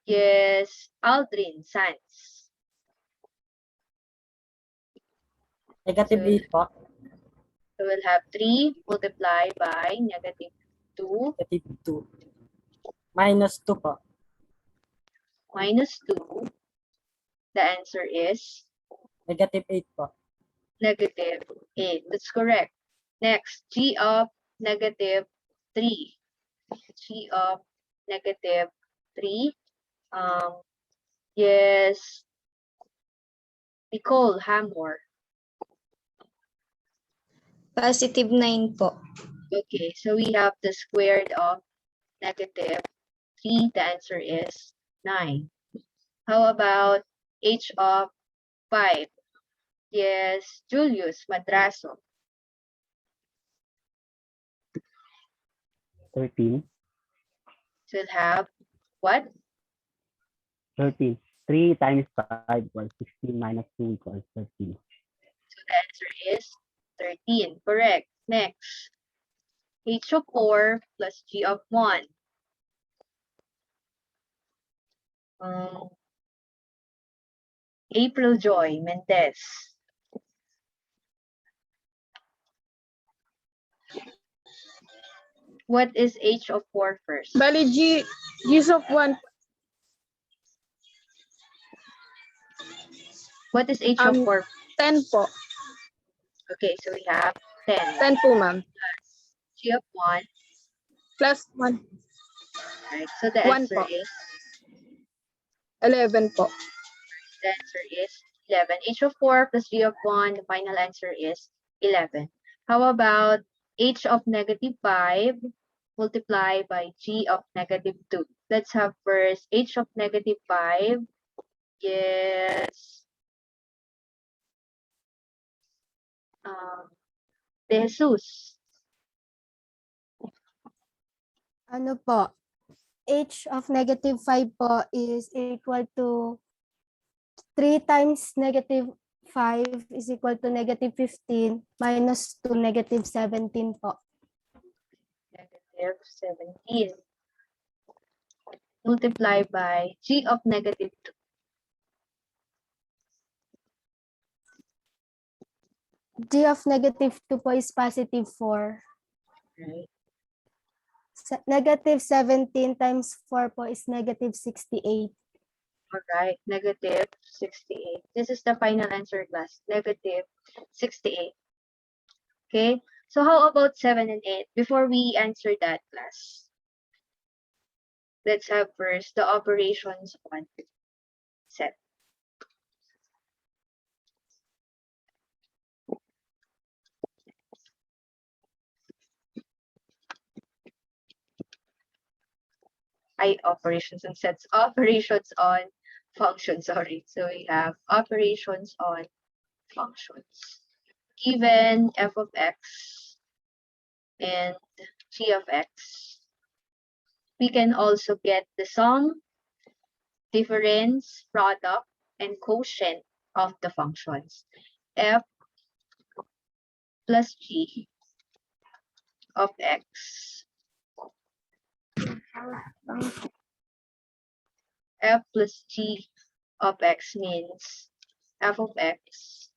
[SPEAKER 1] Yes, Aldrin Sanz.
[SPEAKER 5] Negative 8 po.
[SPEAKER 1] So we'll have 3 multiplied by negative 2.
[SPEAKER 5] Negative 2. Minus 2 po.
[SPEAKER 1] Minus 2. The answer is
[SPEAKER 5] Negative 8 po.
[SPEAKER 1] negative 8. That's correct. Next, g of negative 3. G of negative 3. Yes, Nicole Hamor.
[SPEAKER 6] Positive 9 po.
[SPEAKER 1] Okay, so we have the squared of negative 3. The answer is 9. How about h of 5? Yes, Julius Madraso.
[SPEAKER 14] 13.
[SPEAKER 1] So we'll have what?
[SPEAKER 14] 13. 3 times 5 equals 16 minus 2 equals 13.
[SPEAKER 1] So the answer is 13. Correct. Next. H of 4 plus G of 1. April Joy Mendez. What is H of 4 first?
[SPEAKER 10] Bali, G's of 1.
[SPEAKER 1] What is H of 4?
[SPEAKER 10] 10 po.
[SPEAKER 1] Okay, so we have 10.
[SPEAKER 10] 10 po, ma'am.
[SPEAKER 1] Plus G of 1.
[SPEAKER 10] Plus 1.
[SPEAKER 1] Right, so the
[SPEAKER 10] 1
[SPEAKER 1] answer
[SPEAKER 10] po.
[SPEAKER 1] is
[SPEAKER 10] 11 po.
[SPEAKER 1] The answer is 11. H of 4 plus G of 1, the final answer is 11. How about H of negative 5 multiplied by G of negative 2? Let's have first H of negative 5. Yes. De Jesus.
[SPEAKER 13] Ano po? H of negative 5 po is equal to 3 times negative 5 is equal to negative 15 minus 2 negative 17 po.
[SPEAKER 1] Negative 17. Multiplied by G of negative 2.
[SPEAKER 13] G of negative 2 po is positive 4.
[SPEAKER 1] Right.
[SPEAKER 13] Negative 17 times 4 po is negative 68.
[SPEAKER 1] Alright, negative 68. This is the final answer, class. Negative 68. Okay, so how about 7 and 8? Before we answer that, class, let's have first the operations on set. Operations on sets, operations on functions, sorry. So we have operations on functions. Given f of x and g of x, we can also get the sum, difference, product, and quotient of the functions. F plus g of x. F plus g of x means f of x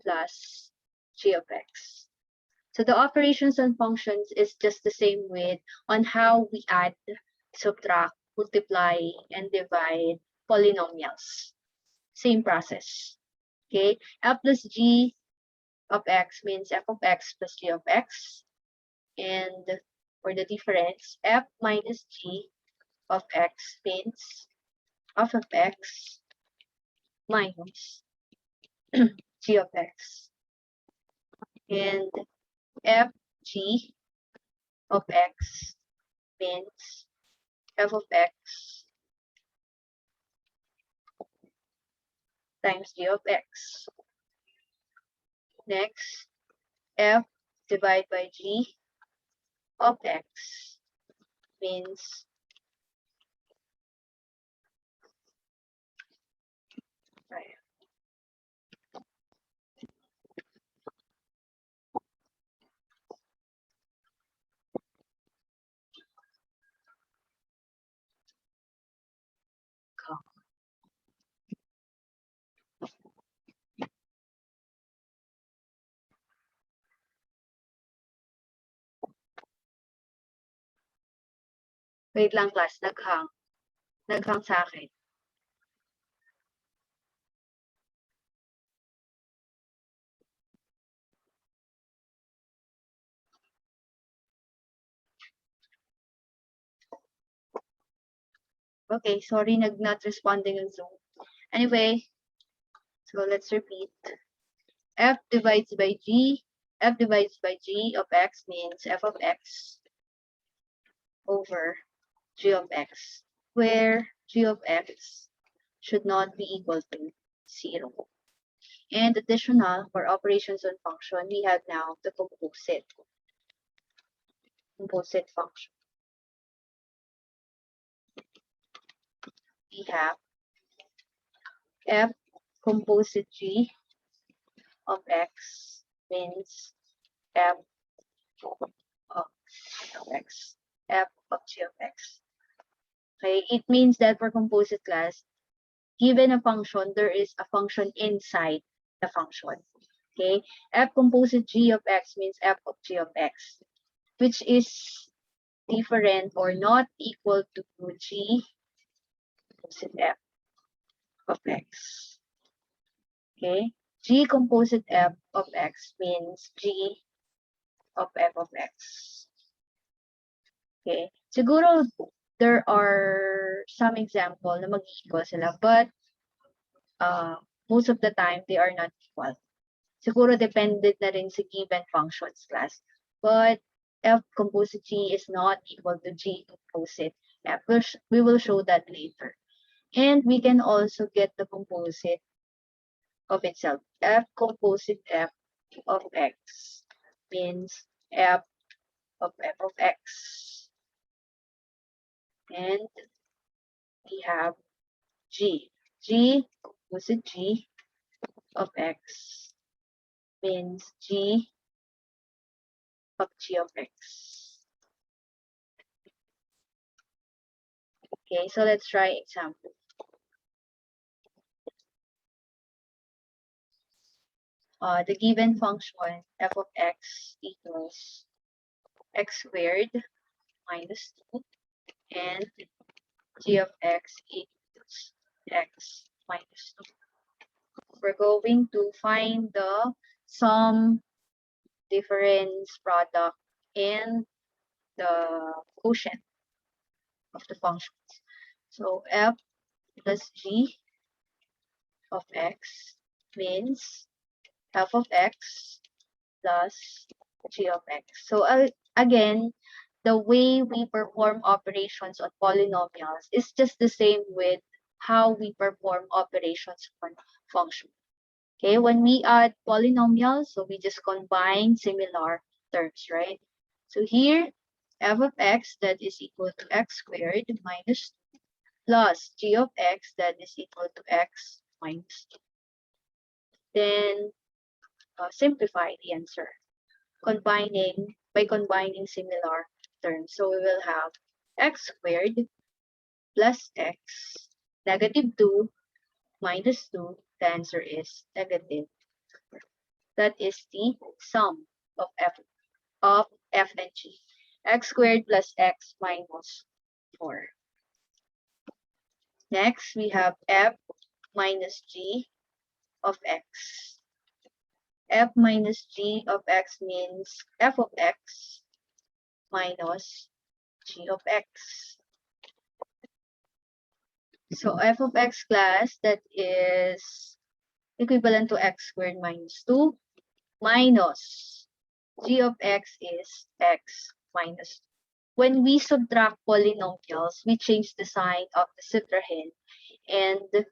[SPEAKER 1] plus g of x. So the operations on functions is just the same with on how we add, subtract, multiply, and divide polynomials. Same process. Okay, f plus g of x means f of x plus g of x. And for the difference, f minus g of x means f of x minus g of x. And fg of x means f of x times g of x. Next, f divided by g of x means wait lang class, naghang. Naghang sa akin. Okay, sorry, not responding on Zoom. Anyway, so let's repeat. F divides by g of x means f of x over g of x, where g of x should not be equal to 0. And additional, for operations on function, we have now the composite function. We have f composite g of x means f of x, f of g of x. Okay, it means that for composite class, given a function, there is a function inside the function. Okay, f composite g of x means f of g of x, which is different or not equal to g composite f of x. Okay, g composite f of x means g of f of x. Okay, siguro there are some example na mag-equal sila, but most of the time they are not equal. Siguro dependent na rin sa given functions class. But f composite g is not equal to g composite f. We will show that later. And we can also get the composite of itself. F composite f of x means f of x. And we have g. G composite g of x means g of g of x. Okay, so let's try example. The given function f of x equals x squared minus 2 and g of x equals x minus 2. We're going to find the sum, difference, product, and the quotient of the functions. So f plus g of x means f of x plus g of x. So again, the way we perform operations on polynomials is just the same with how we perform operations on function. Okay, when we add polynomials, so we just combine similar terms, right? So here, f of x that is equal to x squared minus 2 plus g of x that is equal to x minus 2. Then simplify the answer by combining similar terms. So we will have x squared plus x negative 2 minus 2. The answer is negative. That is the sum of f and g. X squared plus x minus 4. Next, we have f minus g of x. F minus g of x means f of x minus g of x. So f of x class, that is equivalent to x squared minus 2 minus g of x is x minus 2. When we subtract polynomials, we change the sign of the subtrahend and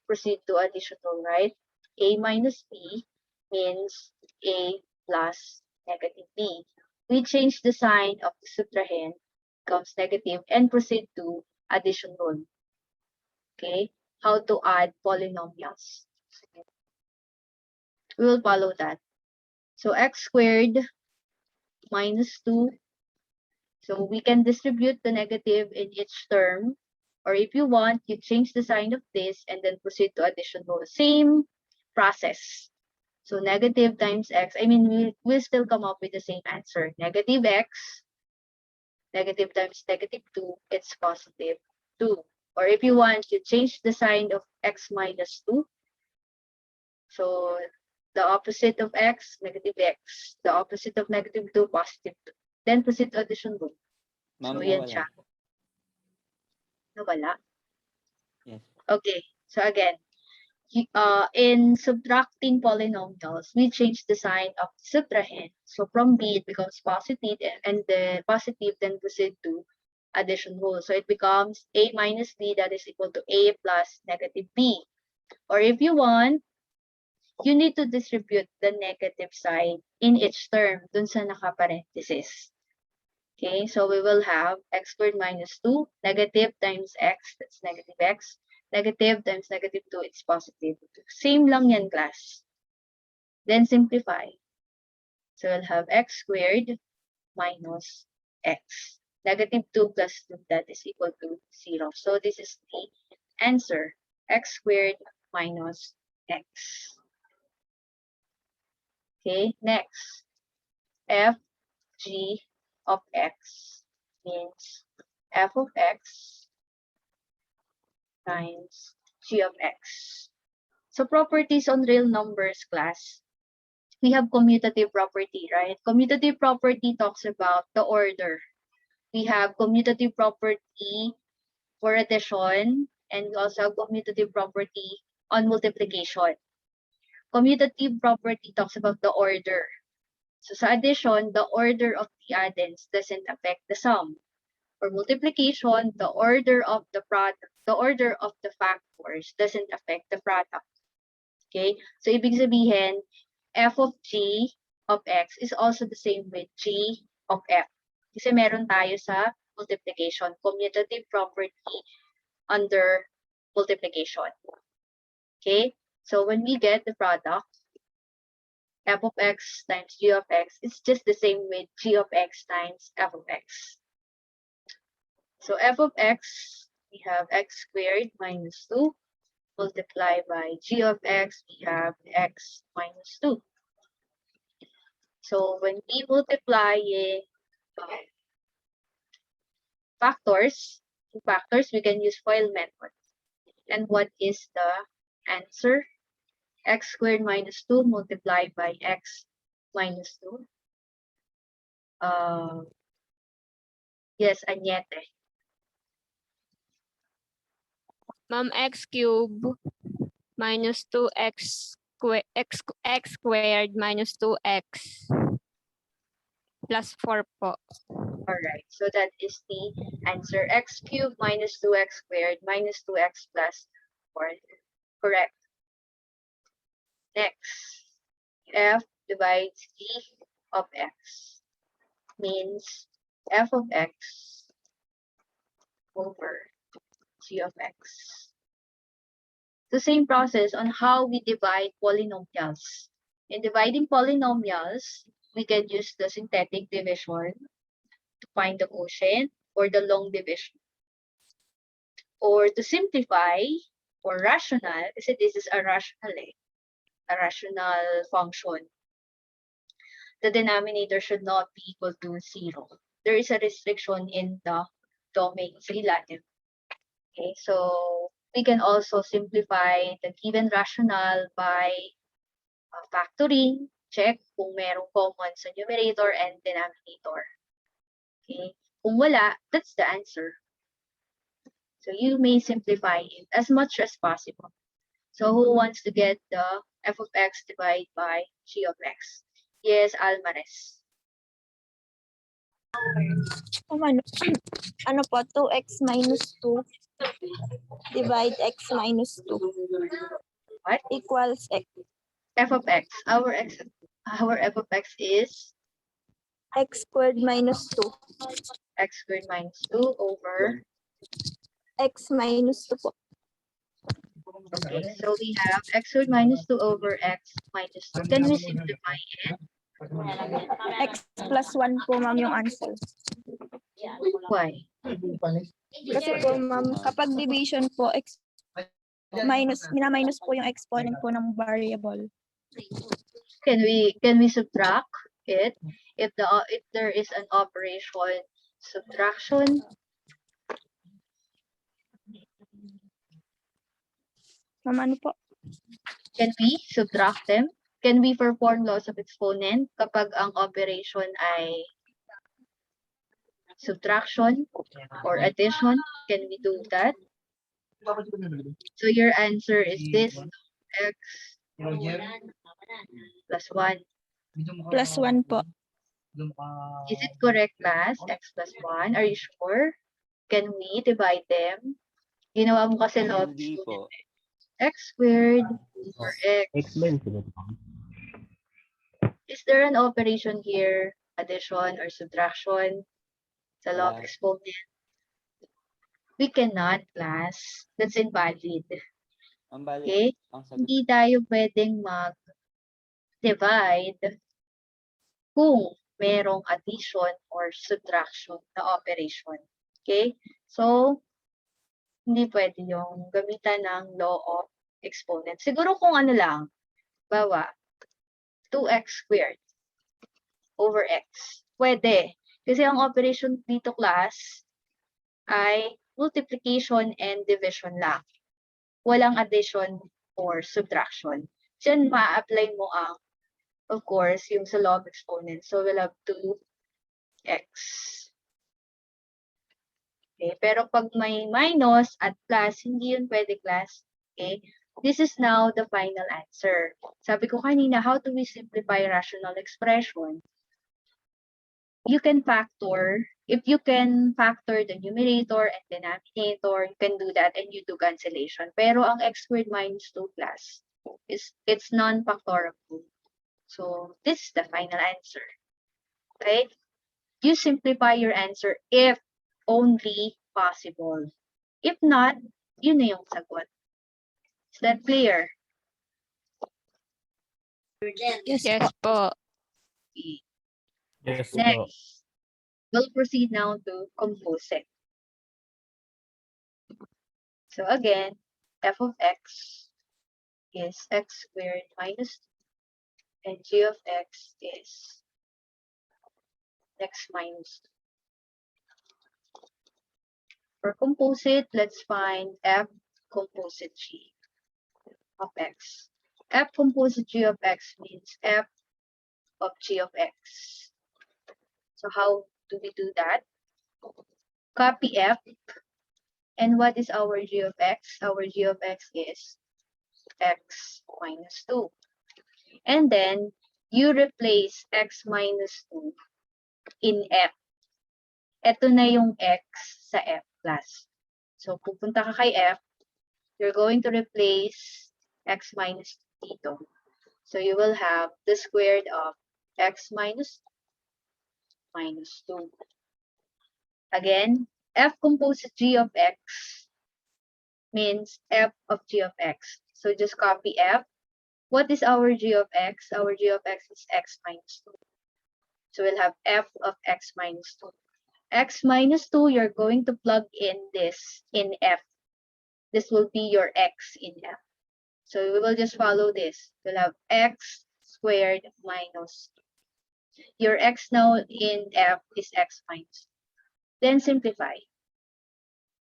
[SPEAKER 1] proceed to additional, right? A minus b means a plus negative b. We change the sign of the subtrahend, becomes negative, and proceed to additional. Okay, how to add polynomials. We will follow that. So x squared minus 2. So we can distribute the negative in each term. Or if you want, you change the sign of this and then proceed to additional. Same process. So negative times x, I mean, we'll still come up with the same answer. Negative x, negative times negative 2, it's positive 2. Or if you want, you change the sign of x minus 2. So the opposite of x, negative x. The opposite of negative 2, positive 2. Then proceed to addition 2. So yan siya. Nawala?
[SPEAKER 3] Yes.
[SPEAKER 1] Okay, so again, in subtracting polynomials, we change the sign of the subtrahend. So from b, it becomes positive, and the positive then proceed to addition rule. So it becomes a minus b, that is equal to a plus negative b. Or if you want, you need to distribute the negative sign in each term dun sa naka-parenthesis. Okay, so we will have x squared minus 2, negative times x, that's negative x, negative times negative 2, it's positive. Same lang yan, class. Then simplify. So we'll have x squared minus x. Negative 2 plus 2, that is equal to 0. So this is the answer, x squared minus x. Okay, next, f g of x means f of x times g of x. So properties on real numbers, class. We have commutative property, right? Commutative property talks about the order. We have commutative property for addition, and we also have commutative property on multiplication. Commutative property talks about the order. So sa addition, the order of the addends doesn't affect the sum. For multiplication, the order of the product, the order of the factors doesn't affect the product. Okay? So ibig sabihin, f of g of x is also the same with g of f. Kasi meron tayo sa multiplication, commutative property under multiplication. Okay? So when we get the product, f of x times g of x is just the same with g of x times f of x. So f of x, we have x squared minus 2, multiplied by g of x, we have x minus 2. So when we multiply factors, we can use FOIL method. And what is the answer? X squared minus 2 multiplied by x minus 2. Yes, Agnete.
[SPEAKER 9] Ma'am, x cubed minus 2x squared minus 2x plus 4 po.
[SPEAKER 1] Alright, so that is the answer. X cubed minus 2x squared minus 2x plus 4. Correct. Next, f divides g of x means f of x over g of x. The same process on how we divide polynomials. In dividing polynomials, we can use the synthetic division to find the quotient, or the long division. Or to simplify, or rational, kasi this is a rational function. The denominator should not be equal to 0. There is a restriction in the domain sa ilalim. Okay, so we can also simplify the given rational by factoring. Check kung merong common sa numerator and denominator. Okay, kung wala, that's the answer. So you may simplify it as much as possible. So who wants to get the f of x divided by g of x? Yes, Almares.
[SPEAKER 6] Ano po, 2x minus 2 divide x minus 2.
[SPEAKER 1] What?
[SPEAKER 6] Equals x.
[SPEAKER 1] F of x. Our f of x is
[SPEAKER 6] X squared minus 2.
[SPEAKER 1] X squared minus 2 over
[SPEAKER 6] X minus 2 po.
[SPEAKER 1] Okay, so we have x squared minus 2 over x minus 2. Can we simplify it?
[SPEAKER 6] X plus 1 po, ma'am, yung answer.
[SPEAKER 1] Why?
[SPEAKER 6] Kasi po, ma'am, kapag division po, x minus, mina-minus po yung exponent po ng variable.
[SPEAKER 1] Can we subtract it if there is an operation subtraction?
[SPEAKER 6] Ma'am, ano po?
[SPEAKER 1] Can we subtract them? Can we perform laws of exponent kapag ang operation ay subtraction or addition? Can we do that? So your answer is this, x plus 1.
[SPEAKER 6] Plus 1 po.
[SPEAKER 1] Is it correct, class? X plus 1. Are you sure? Can we divide them? Ginawa mo kasi law of
[SPEAKER 3] Hindi
[SPEAKER 1] exponent.
[SPEAKER 3] po.
[SPEAKER 1] x squared over x.
[SPEAKER 14] Explain to them.
[SPEAKER 1] Is there an operation here? Addition or subtraction? Sa law of exponent? We cannot, class. That's invalid. Okay? Hindi tayo pwedeng mag-divide kung merong addition or subtraction na operation. Okay? So, hindi pwede yung gamitan ng law of exponent. Siguro kung ano lang, bawa, 2x squared over x. Pwede. Kasi ang operation dito, class, ay multiplication and division lang. Walang addition or subtraction. Diyan ma-apply mo ang, of course, yung sa law of exponent. So, we'll have 2x. Okay, pero pag may minus at plus, hindi yun pwede, class. Okay, this is now the final answer. Sabi ko kanina, how do we simplify rational expression? You can factor, if you can factor the numerator and denominator, you can do that and you do cancellation. Pero ang x squared minus 2 class, it's non-factorable. So, this is the final answer. Okay? You simplify your answer if only possible. If not, yun na yung sagot. Is that clear?
[SPEAKER 9] Yes po.
[SPEAKER 14] Yes po.
[SPEAKER 1] Next, we'll proceed now to composite. So again, f of x is x squared minus 2, and g of x is x minus 2. For composite, let's find f composite g of x. F composite g of x means f of g of x. So how do we do that? Copy f. And what is our g of x? Our g of x is x minus 2. And then, you replace x minus 2 in f. Ito na yung x sa f plus. So, pupunta ka kay f. You're going to replace x minus 2 dito. So, you will have the squared of x minus 2. Again, f composite g of x means f of g of x. So, just copy f. What is our g of x? Our g of x is x minus 2. So, we'll have f of x minus 2. X minus 2, you're going to plug in this in f. This will be your x in f. So, we will just follow this. We'll have x squared minus 2. Your x now in f is x minus 2. Then, simplify.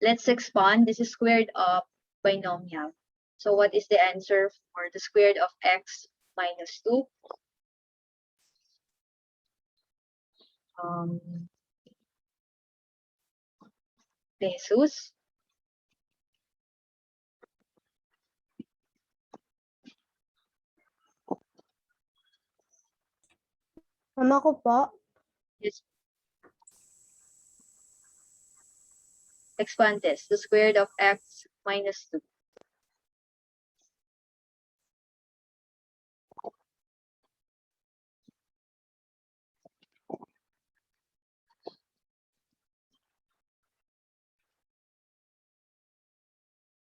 [SPEAKER 1] Let's expand. This is squared of binomial. So, what is the answer for the squared of x minus 2? Jesus.
[SPEAKER 13] Mama ko po.
[SPEAKER 1] Yes. Expand this. The squared of x minus 2.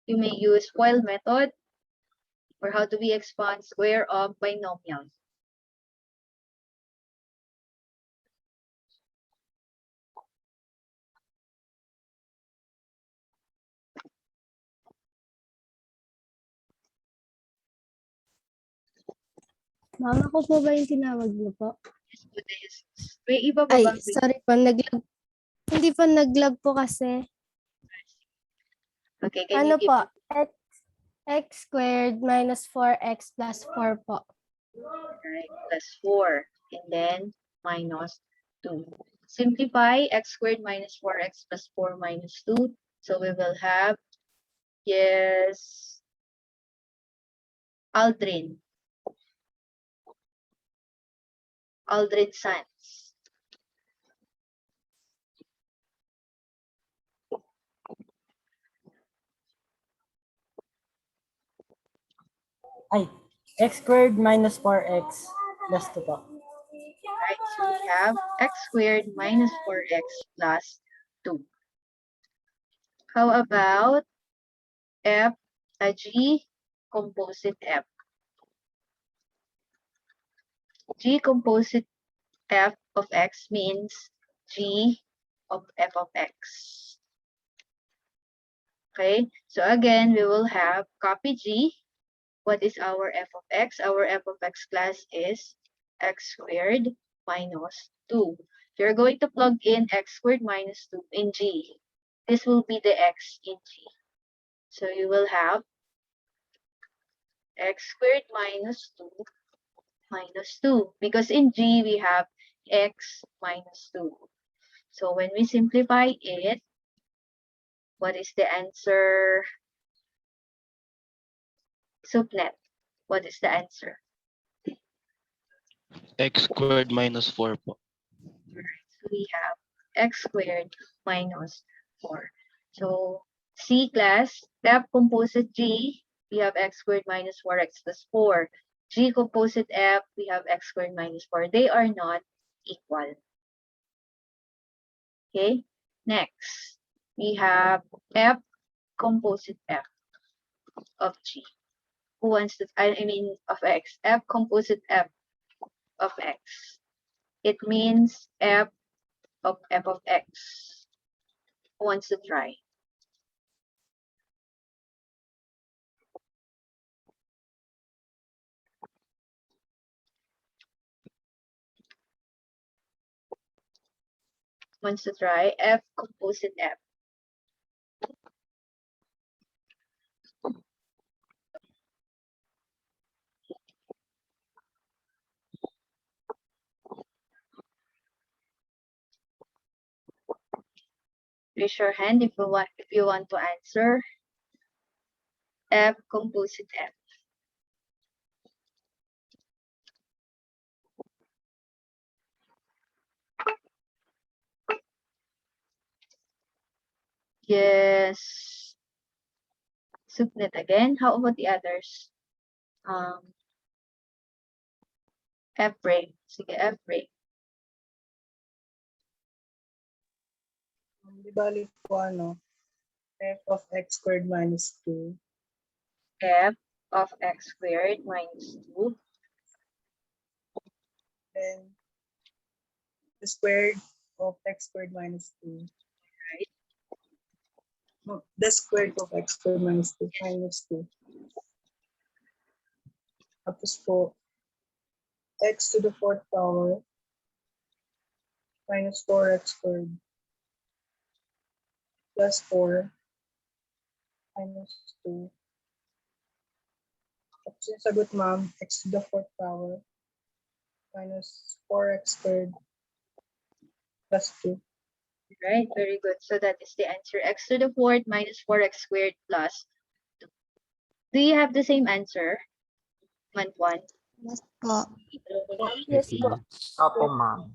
[SPEAKER 1] You may use FOIL method, or how do we expand square of binomials?
[SPEAKER 13] Mama ko po ba yung tinawag niyo po?
[SPEAKER 1] May iba pa
[SPEAKER 13] Ay,
[SPEAKER 1] bang
[SPEAKER 13] sorry po. Naglag. Hindi po naglag po kasi.
[SPEAKER 1] Okay, can
[SPEAKER 13] Ano
[SPEAKER 1] you give
[SPEAKER 13] po? X squared minus 4x plus 4 po.
[SPEAKER 1] right, plus 4 and then minus 2. Simplify x squared minus 4x plus 4 minus 2. So we will have, yes, Aldrin Sons.
[SPEAKER 5] Ay, x squared minus 4x plus 2 po.
[SPEAKER 1] Right, so we have x squared minus 4x plus 2. How about G composite F? G composite F of x means G of F of x. Okay, so again, we will have copy G. What is our F of x? Our F of x class is x squared minus 2. You're going to plug in x squared minus 2 in G. This will be the x in G. So you will have x squared minus 2 because in G we have x minus 2. So when we simplify it, what is the answer? Subnet. What is the answer?
[SPEAKER 12] X squared minus 4 po.
[SPEAKER 1] So we have x squared minus 4. So C class, F composite G, we have x squared minus 4x plus 4. G composite F, we have x squared minus 4. They are not equal. Okay, next, we have F composite F of G. Who wants to, of X. F composite F of X. It means F of X. Who wants to try? Wants to try F composite F. Raise your hand if you want to answer. F composite F. Yes. Subnet again. How about the others? F break. Sige, F break.
[SPEAKER 2] Di bali po f of x squared minus 2.
[SPEAKER 1] F of x squared minus 2.
[SPEAKER 2] And the squared of x squared minus 2.
[SPEAKER 1] Right.
[SPEAKER 2] No, the squared of x squared minus 2 minus 2. Tapos po, x to the 4th power minus 4x squared plus 4 minus 2. Tapos yung sagot, ma'am, x to the 4th power minus 4x squared plus 2.
[SPEAKER 1] Right, very good. So that is the answer. X to the 4th minus 4x squared plus 2. Do you have the same answer, Mantuan?
[SPEAKER 13] Yes po.
[SPEAKER 8] Yes po.
[SPEAKER 11] Opo, ma'am.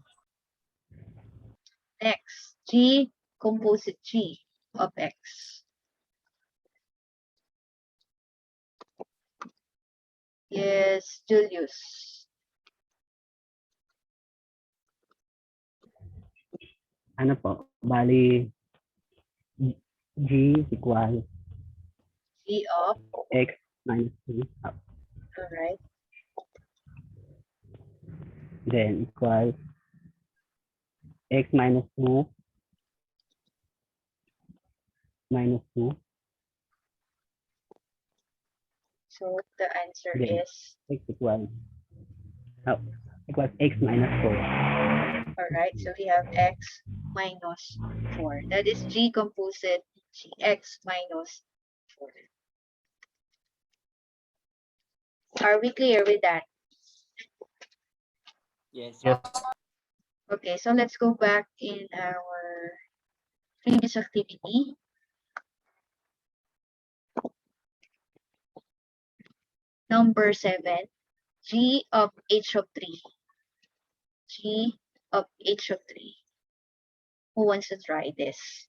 [SPEAKER 1] Next, G composite G of X. Yes, Julius.
[SPEAKER 14] Ano po? Bali, G is equal
[SPEAKER 1] G of,
[SPEAKER 14] x minus 2.
[SPEAKER 1] all right.
[SPEAKER 14] Then equals x minus 2 minus 2.
[SPEAKER 1] So the answer
[SPEAKER 14] Then
[SPEAKER 1] is,
[SPEAKER 14] x equals x minus 4.
[SPEAKER 1] all right, so we have X minus 4. That is G composite G, X minus 4. Are we clear with that?
[SPEAKER 3] Yes.
[SPEAKER 1] Okay, so let's go back in our previous activity. Number 7, G of H of 3. G of H of 3. Who wants to try this?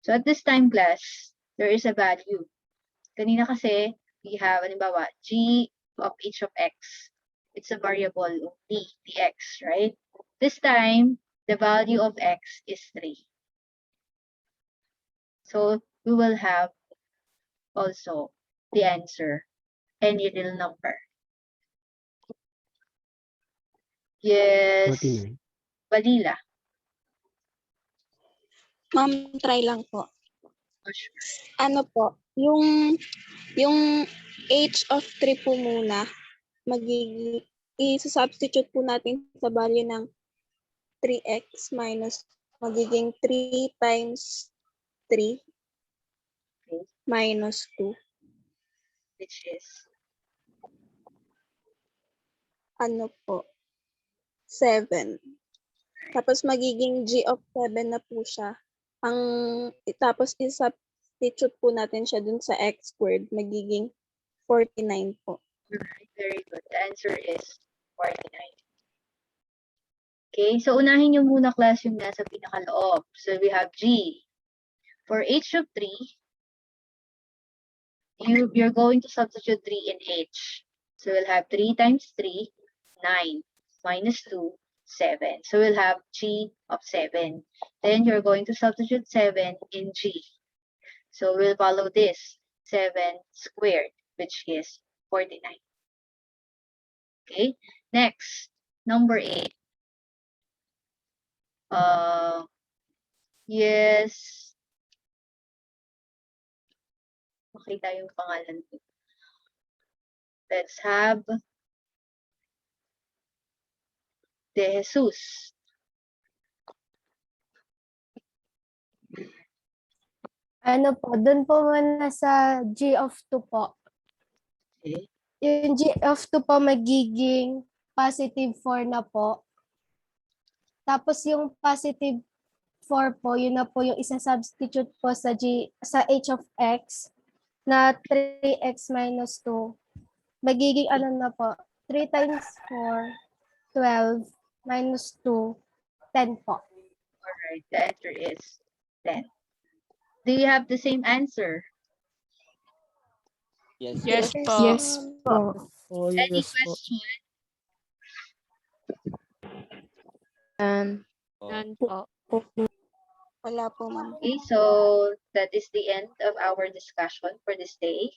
[SPEAKER 1] So at this time, class, there is a value Kanina kasi, we have, halimbawa, g of h of x. It's a variable only, the x, right? This time, the value of x is 3. So, we will have also the answer, any real number. Yes,
[SPEAKER 14] 49.
[SPEAKER 1] Balila.
[SPEAKER 10] Ma'am, try lang po.
[SPEAKER 1] Oh, sure.
[SPEAKER 10] Ano po, yung h of 3 po muna, magiging, i-substitute po natin sa value ng 3x minus, magiging 3 times 3 minus 2.
[SPEAKER 1] Which is?
[SPEAKER 10] Ano po? 7. Tapos magiging g of 7 na po siya. Tapos i-substitute po natin siya dun sa x squared, magiging 49 po.
[SPEAKER 1] Alright, very good. The answer is 49. Okay, so unahin nyo muna class yung nasa pinakaloob. So we have G. For h of 3, you're going to substitute 3 in h. So we'll have 3 times 3, 9, minus 2, 7. So we'll have G of 7. Then you're going to substitute 7 in G. So we'll follow this, 7 squared, which is 49. Okay, next, number 8. Yes. Makita yung pangalan ko. Let's have De Jesus.
[SPEAKER 13] Ano po, dun po muna sa G of 2 po.
[SPEAKER 1] Okay.
[SPEAKER 13] Yung G of 2 po magiging positive 4 na po. Tapos yung positive 4 po, yun na po yung isa-substitute po sa h of x na 3x minus 2. Magiging ano na po, 3 times 4, 12 minus 2, 10 po.
[SPEAKER 1] Alright, the answer is 10. Do you have the same answer?
[SPEAKER 9] Yes po.
[SPEAKER 6] Yes po.
[SPEAKER 5] Oh,
[SPEAKER 1] Any
[SPEAKER 5] yes po.
[SPEAKER 1] question?
[SPEAKER 9] None po.
[SPEAKER 10] Wala po, ma'am.
[SPEAKER 1] Okay, so that is the end of our discussion for this day.